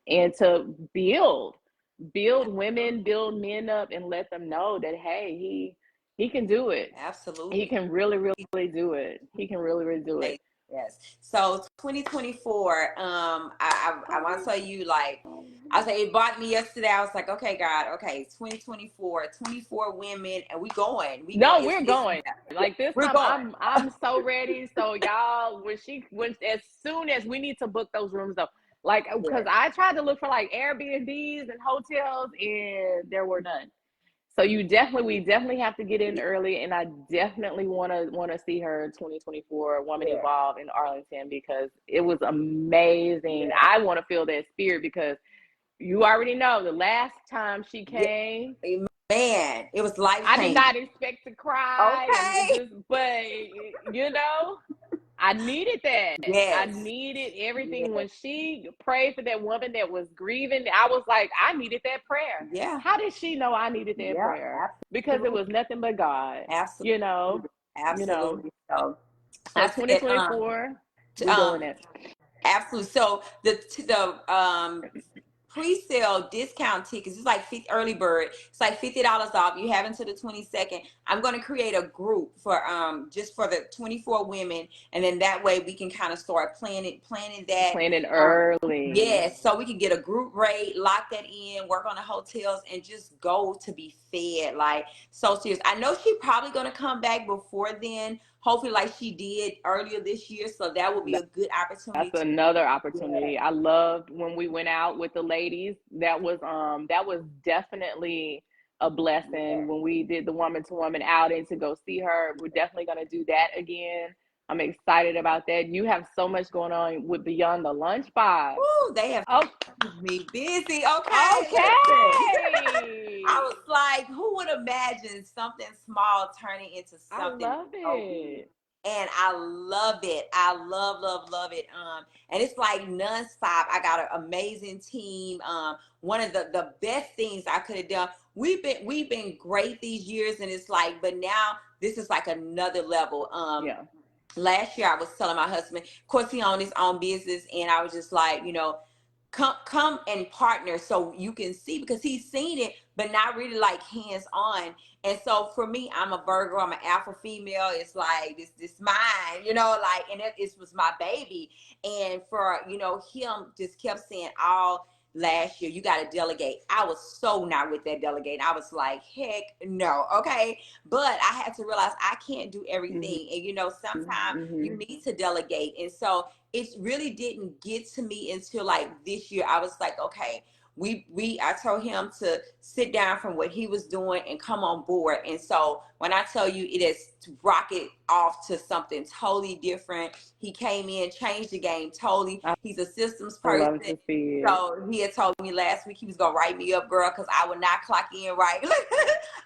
and to build women, build men up, and let them know that hey, he can do it. He Absolutely. can really, really do it. He can really, really do it. Yes. So 2024, I want to tell you, like, I say it bought me yesterday. I was like, okay, God, okay, 2024, 24 women, and we going. We go. No, we're going. Like this We're time, going. I'm so ready. So y'all, when as soon as we need to book those rooms though, like because Yeah. I tried to look for like Airbnbs and hotels, and there were none. So we definitely have to get in early, and I definitely want to see her 2024 Woman Yeah. Evolve in Arlington because it was amazing. Yeah. I want to feel that spirit because you already know the last time she Yeah. came, Man, it was life I did changing. not expect to cry and Okay. just, but you know, I needed that. I Yes. needed everything. Yes. When she prayed for that woman that was grieving, I was like, I needed that prayer. Yeah. How did she know I needed that Yeah. prayer? Because it was nothing but God, Absolutely. you know, you know. Absolutely. So So I said, 2024, we um, doing it. absolutely. So the pre-sale discount tickets, it's like 50, early bird, it's like $50 off. You have until the 22nd. I'm going to create a group for just for the 24 women, and then that way we can kind of start planning that. Planning um early. yes, so we can get a group rate, lock that in, work on the hotels, and just go to be fed. Like, so serious. I know she probably going to come back before then, hopefully like she did earlier this year, so that will be a good opportunity That's to. another Yeah. opportunity. I loved when we went out with the ladies. That was definitely a blessing when we did the woman to woman outing to go see her. We're definitely going to do that again. I'm excited about that. You have so much going on with Beyond the Lunchbox. Woo, they have Oh, me busy. Okay, listen. I okay. was like, who would imagine something small turning into I something love so big? it. And I love it. I love it. And it's like nonstop. I got an amazing team. One of the best things I could have done. We've been great these years, and it's like, but now this is like another level. Yeah. Last year I was telling my husband, of course he owned his own business, and I was just like, come and partner so you can see, because he's seen it but not really like hands on. And so for me, I'm a Virgo, I'm an alpha female. It's like this mine, like, and it was my baby. And for him just kept saying all last year, you got to delegate. I was so not with that delegate. I was like, heck no. Okay, but I had to realize I can't do Mm-hmm. everything, and sometimes you Mm-hmm. need to delegate. And so it really didn't get to me until like this year. I was like, okay, I told him to sit down from what he was doing and come on board. And so when I tell you, it has rocket off to something totally different. He came in, changed the game totally. He's a systems I person. love to see it. So he had told me last week he was gonna write me up, girl, because I would not clock in right.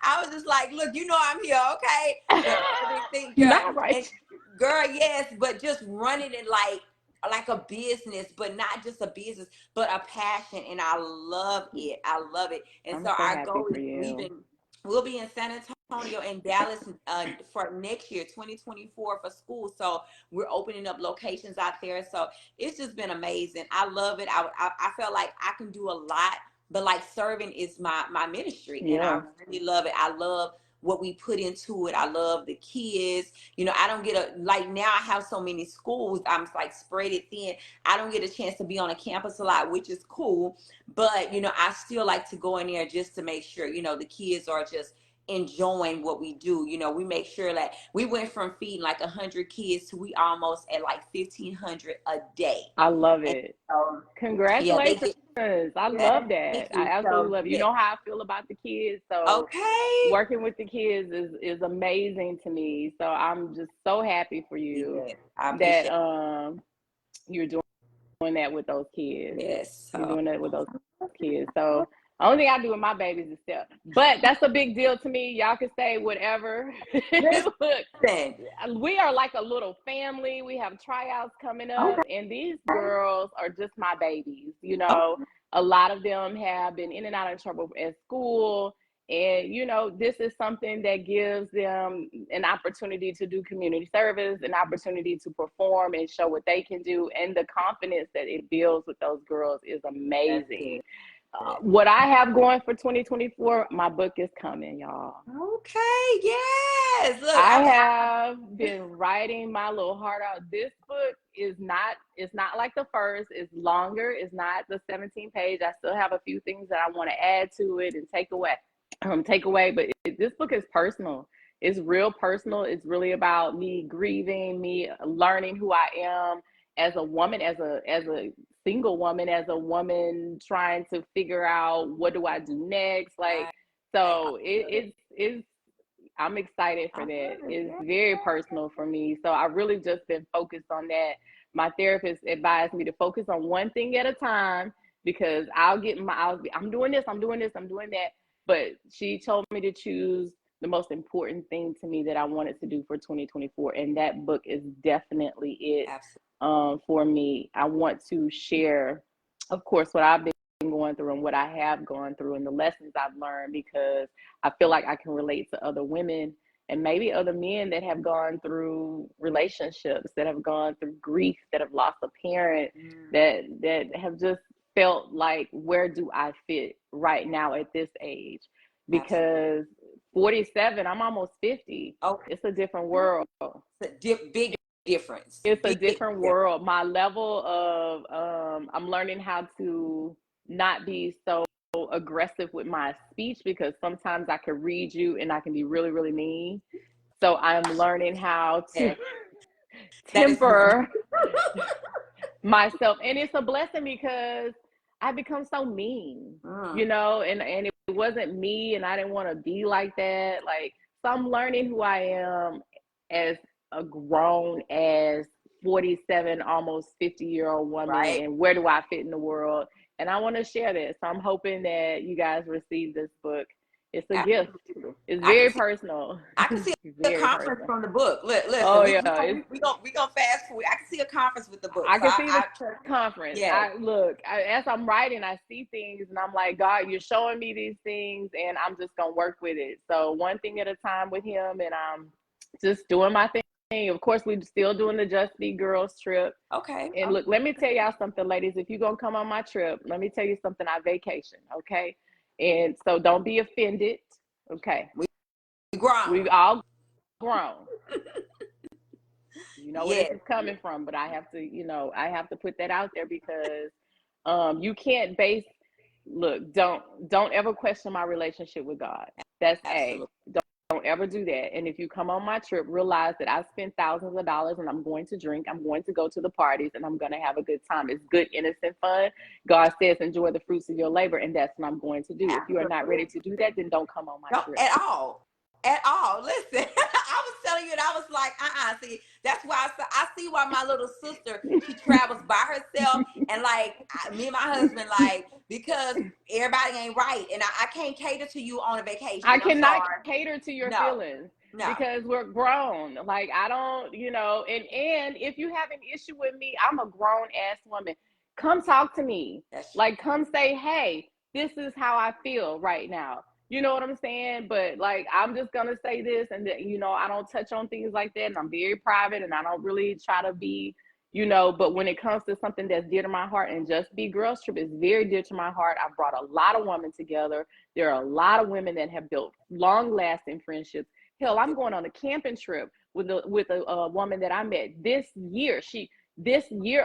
I was just like, look, I'm here, okay? But everything, girl, Not right. and girl, yes, but just running it like a business, but not just a business, but a passion. And I love it. I love it. And I'm so so our happy goal for is you. we'll be in San Antonio and Dallas for next year, 2024, for school. So we're opening up locations out there. So it's just been amazing. I love it. I felt like I can do a lot, but like serving is my ministry, and I Yeah. really love it. I love what we put into it. I love the kids. I don't get like now I have so many schools. I'm like spread it thin. I don't get a chance to be on a campus a lot, which is cool. But, I still like to go in there just to make sure, the kids are just enjoying what we do. We make sure that we went from feeding like 100 kids to we almost at like 1,500 a day. I love And it. so, yeah, they Congratulations. get, I yeah, love thank that. I you. absolutely So, love it. You yeah. know how I feel about the kids. So Okay. working with the kids is amazing to me. So I'm just so happy for you Yeah, I that appreciate you're doing that with those kids. it. Yes. You're So, doing that with those kids. So Only thing I do with my babies is step. But that's a big deal to me. Y'all can say whatever. Look, we are like a little family. We have tryouts coming up, and these girls are just my babies. You know, a lot of them have been in and out of trouble at school. And, you know, this is something that gives them an opportunity to do community service, an opportunity to perform and show what they can do. And the confidence that it builds with those girls is amazing. What I have going for 2024, my book is coming, y'all. Okay, yes. Look, I have been writing my little heart out. This book it's not like the first. It's longer. It's not the 17 page. I still have a few things that I want to add to it and take away. But this book is personal. It's real personal. It's really about me grieving, me learning who I am as a woman, as a single woman, as a woman trying to figure out what do I do next. Like, so it's I'm excited for that. It's very personal for me. So I really just been focused on that. My therapist advised me to focus on one thing at a time, because I'm doing this, I'm doing that. But she told me to choose the most important thing to me that I wanted to do for 2024. And that book is definitely it. For me. I want to share, of course, what I've been going through and what I have gone through and the lessons I've learned, because I feel like I can relate to other women and maybe other men that have gone through relationships, that have gone through grief, that have lost a parent, that have just felt like, where do I fit right now at this age? Because 47, I'm almost 50. It's a different world. It's a big difference. It's a different world. My level of I'm learning how to not be so aggressive with my speech, because sometimes I can read you and I can be really, really mean. So I'm learning how to temper myself. And it's a blessing, because I become so mean, you know, and it wasn't me, and I didn't want to be like that. Like, so I'm learning who I am as a grown as 47, almost 50-year-old woman, and where do I fit in the world? And I want to share that. So I'm hoping that you guys receive this book. It's a gift. It's very personal. I can see a conference from the book. Listen, we're gonna fast forward. I can see a conference with the book. I can see the conference. Yeah. As I'm writing, I see things, and I'm like, God, you're showing me these things, and I'm just gonna work with it. So one thing at a time with him, and I'm just doing my thing. Of course, we're still doing the Just Be Girls trip. Okay. And look, let me tell y'all something, ladies. If you're gonna come on my trip, let me tell you something. I vacation, okay? And so don't be offended, okay? We've all grown. You know where this is coming from, but I have to put that out there, because you can't don't ever question my relationship with God. That's Don't ever do that. And if you come on my trip, realize that I spent thousands of dollars, and I'm going to drink, I'm going to go to the parties, and I'm going to have a good time. It's good, innocent fun. God says, enjoy the fruits of your labor, and that's what I'm going to do. If you are not ready to do that, then don't come on my trip. At all. Listen, I was telling you, and I was like, see, that's why I see why my little sister, she travels by herself, and like me and my husband, like, because everybody ain't right, and I can't cater to you on a vacation. I cannot cater to your feelings. Because we're grown. Like, I don't, and if you have an issue with me, I'm a grown ass woman. Come talk to me. Like, come say, hey, this is how I feel right now. You know what I'm saying? But like, I'm just going to say this, and I don't touch on things like that. And I'm very private, and I don't really try to be, but when it comes to something that's dear to my heart, and Just Be Girls trip is very dear to my heart. I've brought a lot of women together. There are a lot of women that have built long lasting friendships. Hell, I'm going on a camping trip with a woman that I met this year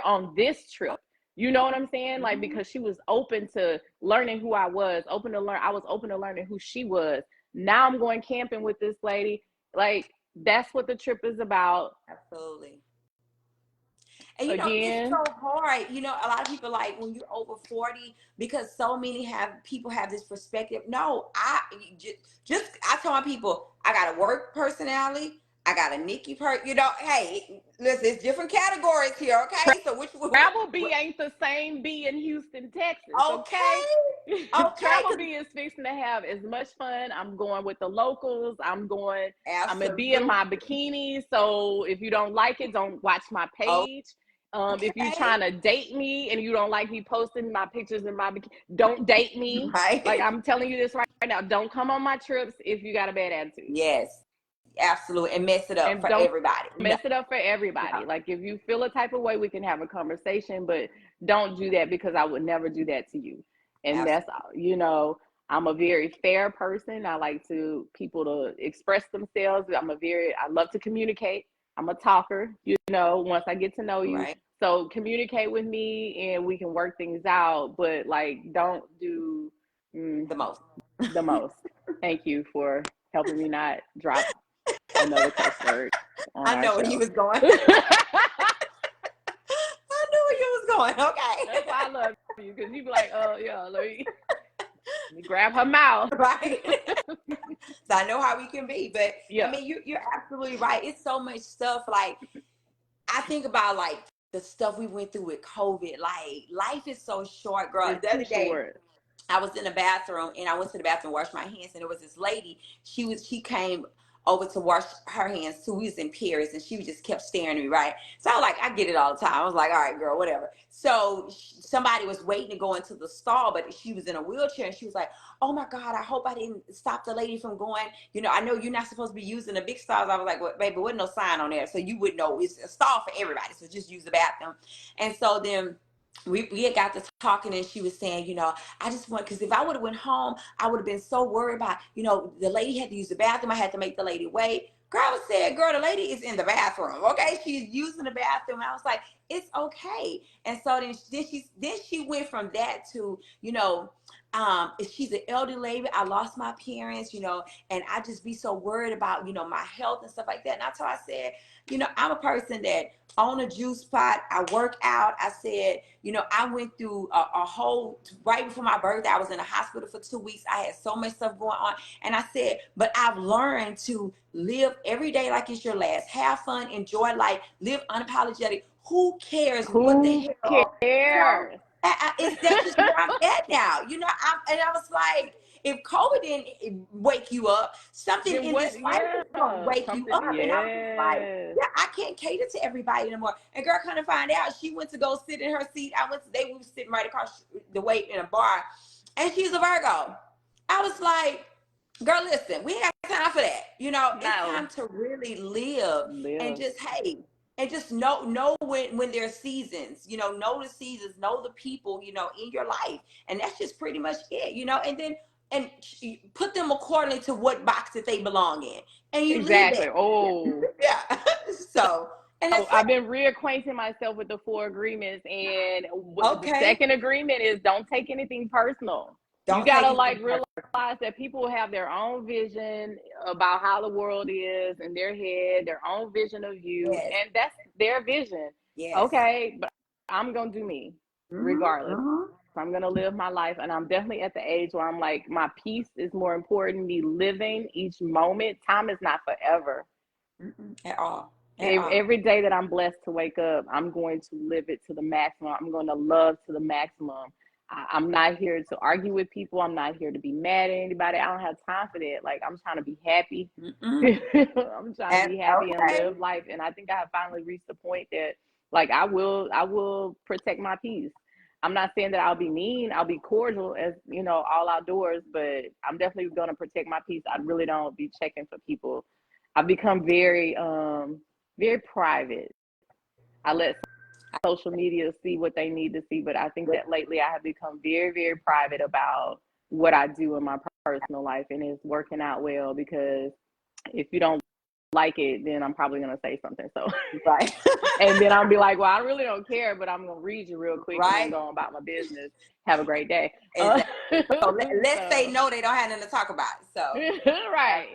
on this trip. You know what I'm saying? Like, because she was open to learning who I was, I was open to learning who she was. Now I'm going camping with this lady. Like, that's what the trip is about. Absolutely. And it's so hard. A lot of people, like, when you're over 40, because so many people have this perspective. No, I tell my people, I got a work personality, I got a Nikki purse. You know, hey, listen, it's different categories here, okay? So which one? Travel B ain't the same B in Houston, Texas, okay? Okay. Okay. Travel B is fixing to have as much fun. I'm going with the locals. I'm gonna be in Absolutely. my bikini. So if you don't like it, don't watch my page. If you're Okay. trying to date me and you don't like me posting my pictures in my bikini, don't date me. Right. Like, I'm telling you this right now. Don't come on my trips if you got a bad attitude. Yes. Absolutely. And mess it up And for don't everybody. mess it up for everybody. No. Like, if you feel a type of way, we can have a conversation, but don't do that, because I would never do that to you. And Absolutely. that's, you know, I'm a very fair person. I like to people to express themselves. I love to communicate. I'm a talker, you know, once I get to know you. Right. So communicate with me and we can work things out, but like, don't do The most. the most. Thank you for helping me not drop another cuss word on I our know where show. you was going. I knew where you was going. Okay. That's why I love you, because you be like, oh yeah, let me grab her mouth. Right. So I know how we can be, but Yeah. I mean, you're absolutely right. It's so much stuff. Like, I think about like the stuff we went through with COVID. Like, life is so short, girl. It's The other too day, short. I was in the bathroom and I went to the bathroom to wash my hands, and there was this lady. She came over to wash her hands too. We was in Paris, and she just kept staring at me, right? So I was like, I get it all the time. I was like, all right, girl, whatever. So somebody was waiting to go into the stall, but she was in a wheelchair, and she was like, oh my God, I hope I didn't stop the lady from going. You know, I know you're not supposed to be using the big stalls. I was like, well, baby, wasn't no sign on there, so you would know it's a stall for everybody. So just use the bathroom. And so then we had got to talking, and she was saying, you know, I just want, because if I would have went home, I would have been so worried about, you know, the lady had to use the bathroom. I had to make the lady wait. Girl, I said, girl, the lady is in the bathroom. Okay, she's using the bathroom. I was like, it's okay. And so then she went from that to, you know, she's an elderly lady. I lost my parents, you know, and I just be so worried about, you know, my health and stuff like that. And I told her, I said, you know, I'm a person that own a juice spot. I work out. I said, you know, I went through a whole, right before my birthday, I was in a hospital for 2 weeks. I had so much stuff going on. And I said, but I've learned to live every day like it's your last. Have fun, enjoy life, live unapologetic. Who cares what the hell? Cares? It's that's just where I'm at now. You know, and I was like, if COVID didn't wake you up, something Then in what? this life is gonna wake you up. Yes. And I was just like, yeah, I can't cater to everybody anymore. And girl, kind of find out, she went to go sit in her seat. We were sitting right across the way in a bar, and she's a Virgo. I was like, girl, listen, we ain't got time for that. You know, it's time to really live. And just, hey, and just know when there's seasons, you know the seasons, know the people, you know, in your life. And that's just pretty much it, you know, and then and put them accordingly to what box that they belong in. And you Exactly. leave that. Oh. Yeah. So, and that's I've been reacquainting myself with the 4 agreements, and the okay. second agreement is don't take anything personal. You gotta like realize that people have their own vision about how the world is in their head, their own vision of you, and that's their vision. Yes. Okay, but I'm gonna do me regardless. I'm gonna live my life, and I'm definitely at the age where I'm like, my peace is more important. Me living each moment. Time is not forever at all. Every day that I'm blessed to wake up, I'm going to live it to the maximum. I'm going to love to the maximum. I'm not here to argue with people. I'm not here to be mad at anybody. I don't have time for that. Like, I'm trying to be happy. I'm trying to be happy and live life. And I think I have finally reached the point that, like, I will protect my peace. I'm not saying that I'll be mean. I'll be cordial, as you know, all outdoors, but I'm definitely going to protect my peace. I really don't be checking for people. I've become very private. I let social media see what they need to see, but I think that lately I have become very, very private about what I do in my personal life, and it's working out well, because if you don't like it, then I'm probably going to say something. So, right. And then I'll be like, well, I really don't care, but I'm going to read you real quick and then go about my business. Have a great day. Exactly. So let's say no, they don't have nothing to talk about. So right.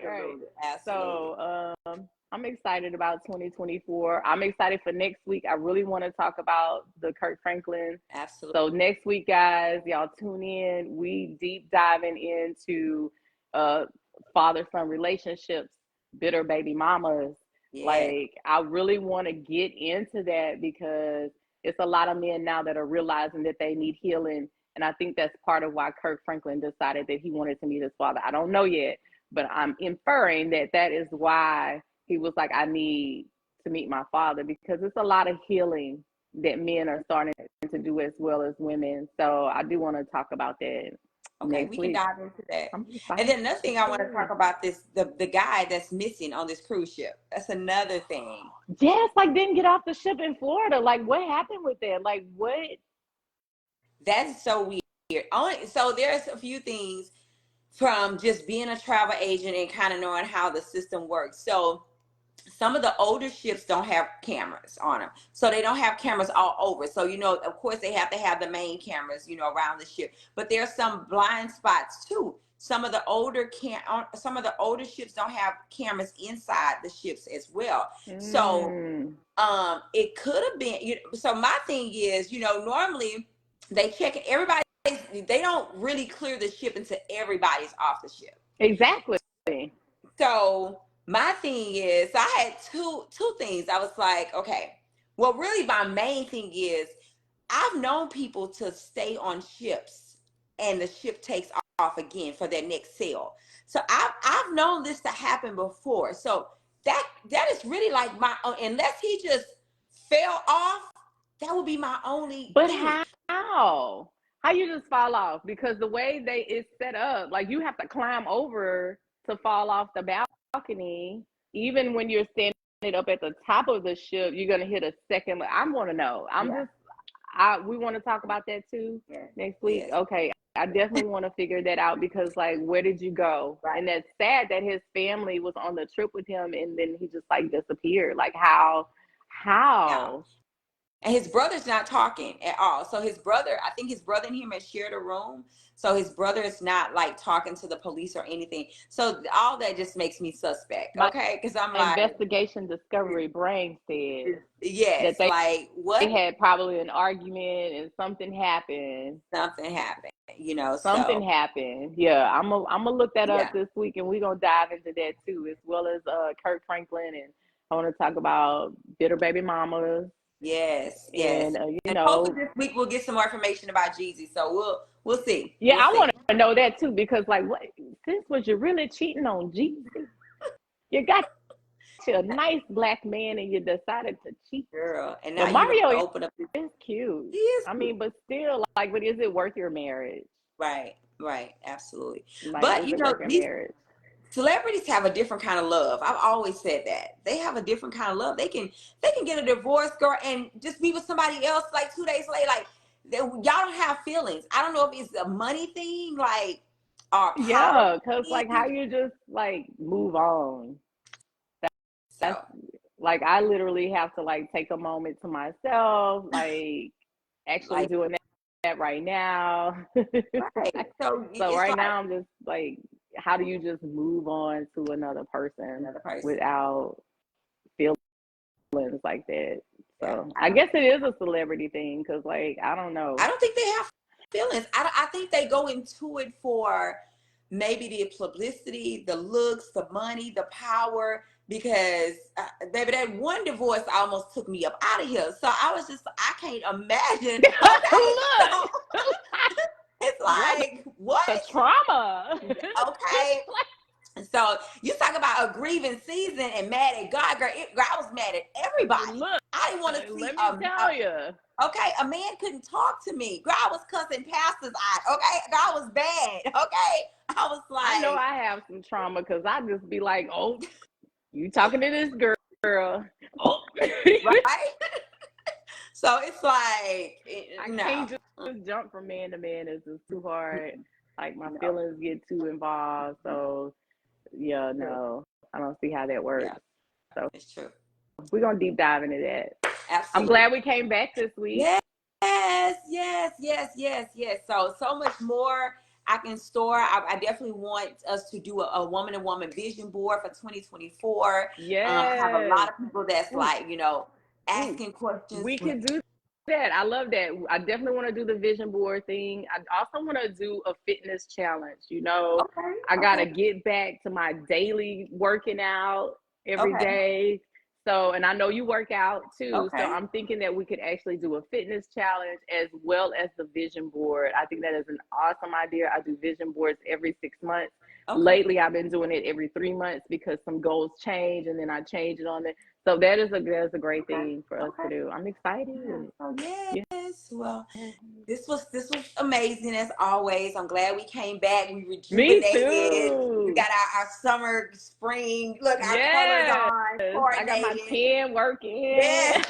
Absolutely. So I'm excited about 2024. I'm excited for next week. I really want to talk about the Kirk Franklin. Absolutely. So next week, guys, y'all tune in. We deep diving into father-son relationships, bitter baby mamas, Yeah. Like, I really want to get into that because it's a lot of men now that are realizing that they need healing. And I think that's part of why Kirk Franklin decided that he wanted to meet his father. I don't know yet, but I'm inferring that that is why he was like, I need to meet my father, because it's a lot of healing that men are starting to do as well as women. So I do want to talk about that Okay, next we can week. dive into that. I'm And excited. then another thing I want to talk about this the guy that's missing on this cruise ship. That's another thing. Yes, like didn't get off the ship in Florida. Like, what happened with that? Like, what? That's so weird. So there's a few things from just being a travel agent and kind of knowing how the system works. So some of the older ships don't have cameras on them, so they don't have cameras all over. So of course they have to have the main cameras around the ship, but there's some blind spots too. Some of the older ships don't have cameras inside the ships as well. So it could have been, so my thing is, normally they check everybody. They don't really clear the ship until everybody's off the ship. Exactly. So my thing is, I had two things. I was like, okay, well, really my main thing is I've known people to stay on ships and the ship takes off again for their next sail. So I've known this to happen before. So that is really like unless he just fell off, that would be my only But thing. how you just fall off? Because the way it's set up, like you have to climb over to fall off the balcony. Even when you're standing up at the top of the ship, you're gonna hit a second. I want to know. We want to talk about that too next week. Yes. Okay. I definitely want to figure that out, because like, where did you go? Right. And that's sad that his family was on the trip with him and then he just like disappeared. Like, how? Yeah. And his brother's not talking at all. So I think his brother and him had shared a room. So his brother is not like talking to the police or anything. So all that just makes me suspect. Okay. Because I'm like, investigation discovery brain said yes, that like what? they had probably an argument and something happened. Something happened, Something so. happened. Yeah, I'm gonna look that up Yeah. this week, and we're gonna dive into that too, as well as Kirk Franklin, and I want to talk about bitter baby mamas. Yes. And And hopefully this week we'll get some more information about Jeezy. So we'll see. Yeah, We'll I see. want to know that too, because like, what, since was you really cheating on Jeezy? You got a nice black man and you decided to cheat, girl. And now but you want Mario to open up. is cute. He is I cute. mean, but still, like, but is it worth your marriage? Right, absolutely. Like, But is it worth your these marriage? celebrities have a different kind of love. I've always said that they have a different kind of love. They can get a divorce, girl, and just be with somebody else like 2 days later. Like y'all don't have feelings. I don't know if it's a money thing, like, or power Yeah, because like, how thing. you just like move on? That's So like, I literally have to like take a moment to myself, like actually like doing that right now. right. So So it's right like now I'm just like, how do you just move on to another person another person. without feelings like that? Yeah. So I guess it is a celebrity thing, because like, I don't know. I don't think they have feelings. I think they go into it for maybe the publicity, the looks, the money, the power. Because baby, that one divorce almost took me up out of here. So I was just, I can't imagine. Okay, so it's like what The trauma. okay. So you talk about a grieving season and mad at God, girl. I was mad at everybody. Look, I didn't want to see. let me tell you. Okay, a man couldn't talk to me. Girl, I was cussing pastors out. Okay, girl, I was bad. Okay, I was like, I know I have some trauma, because I just be like, oh, you talking to this girl? Oh. right. So it's like, I no. can't just jump from man to man. It's just too hard. Like, my feelings get too involved. So yeah, no, I don't see how that works. Yeah, so it's true. We're gonna deep dive into that. Absolutely. I'm glad we came back this week. Yes. So much more I can store. I definitely want us to do a woman-to-woman vision board for 2024. Yeah, I have a lot of people that's like, asking questions. We could do that. I love that. I definitely want to do the vision board thing. I also want to do a fitness challenge. I got to get back to my daily working out every day. So, and I know you work out too. So Okay. I'm thinking that we could actually do a fitness challenge as well as the vision board. I think that is an awesome idea. I do vision boards every 6 months. Okay. Lately, I've been doing it every 3 months because some goals change and then I change it on it. So that is a great thing for us to do. I'm excited. Oh, Yeah. yes. Well, this was amazing as always. I'm glad we came back. We Me rejuvenated. We too. got our summer, spring. Look, our colors Yes. on, I got my coordinated. pen working. Yes.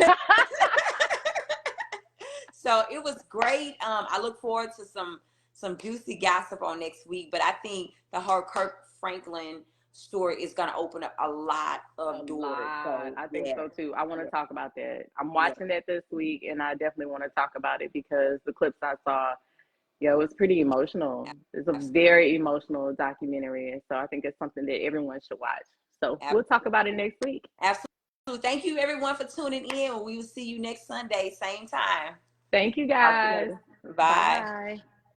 So it was great. I look forward to some juicy gossip on next week. But I think the whole Kirk Franklin story is going to open up a lot of doors. So I think yeah, so too. I want to talk about that. I'm yeah. watching that this week, and I definitely want to talk about it because the clips I saw, yeah, it was pretty emotional. It's a very emotional documentary, and so I think it's something that everyone should watch. So we'll talk about it next week. Absolutely. Thank you, everyone, for tuning in. We will see you next Sunday, same time. Thank you, guys. Bye. Bye.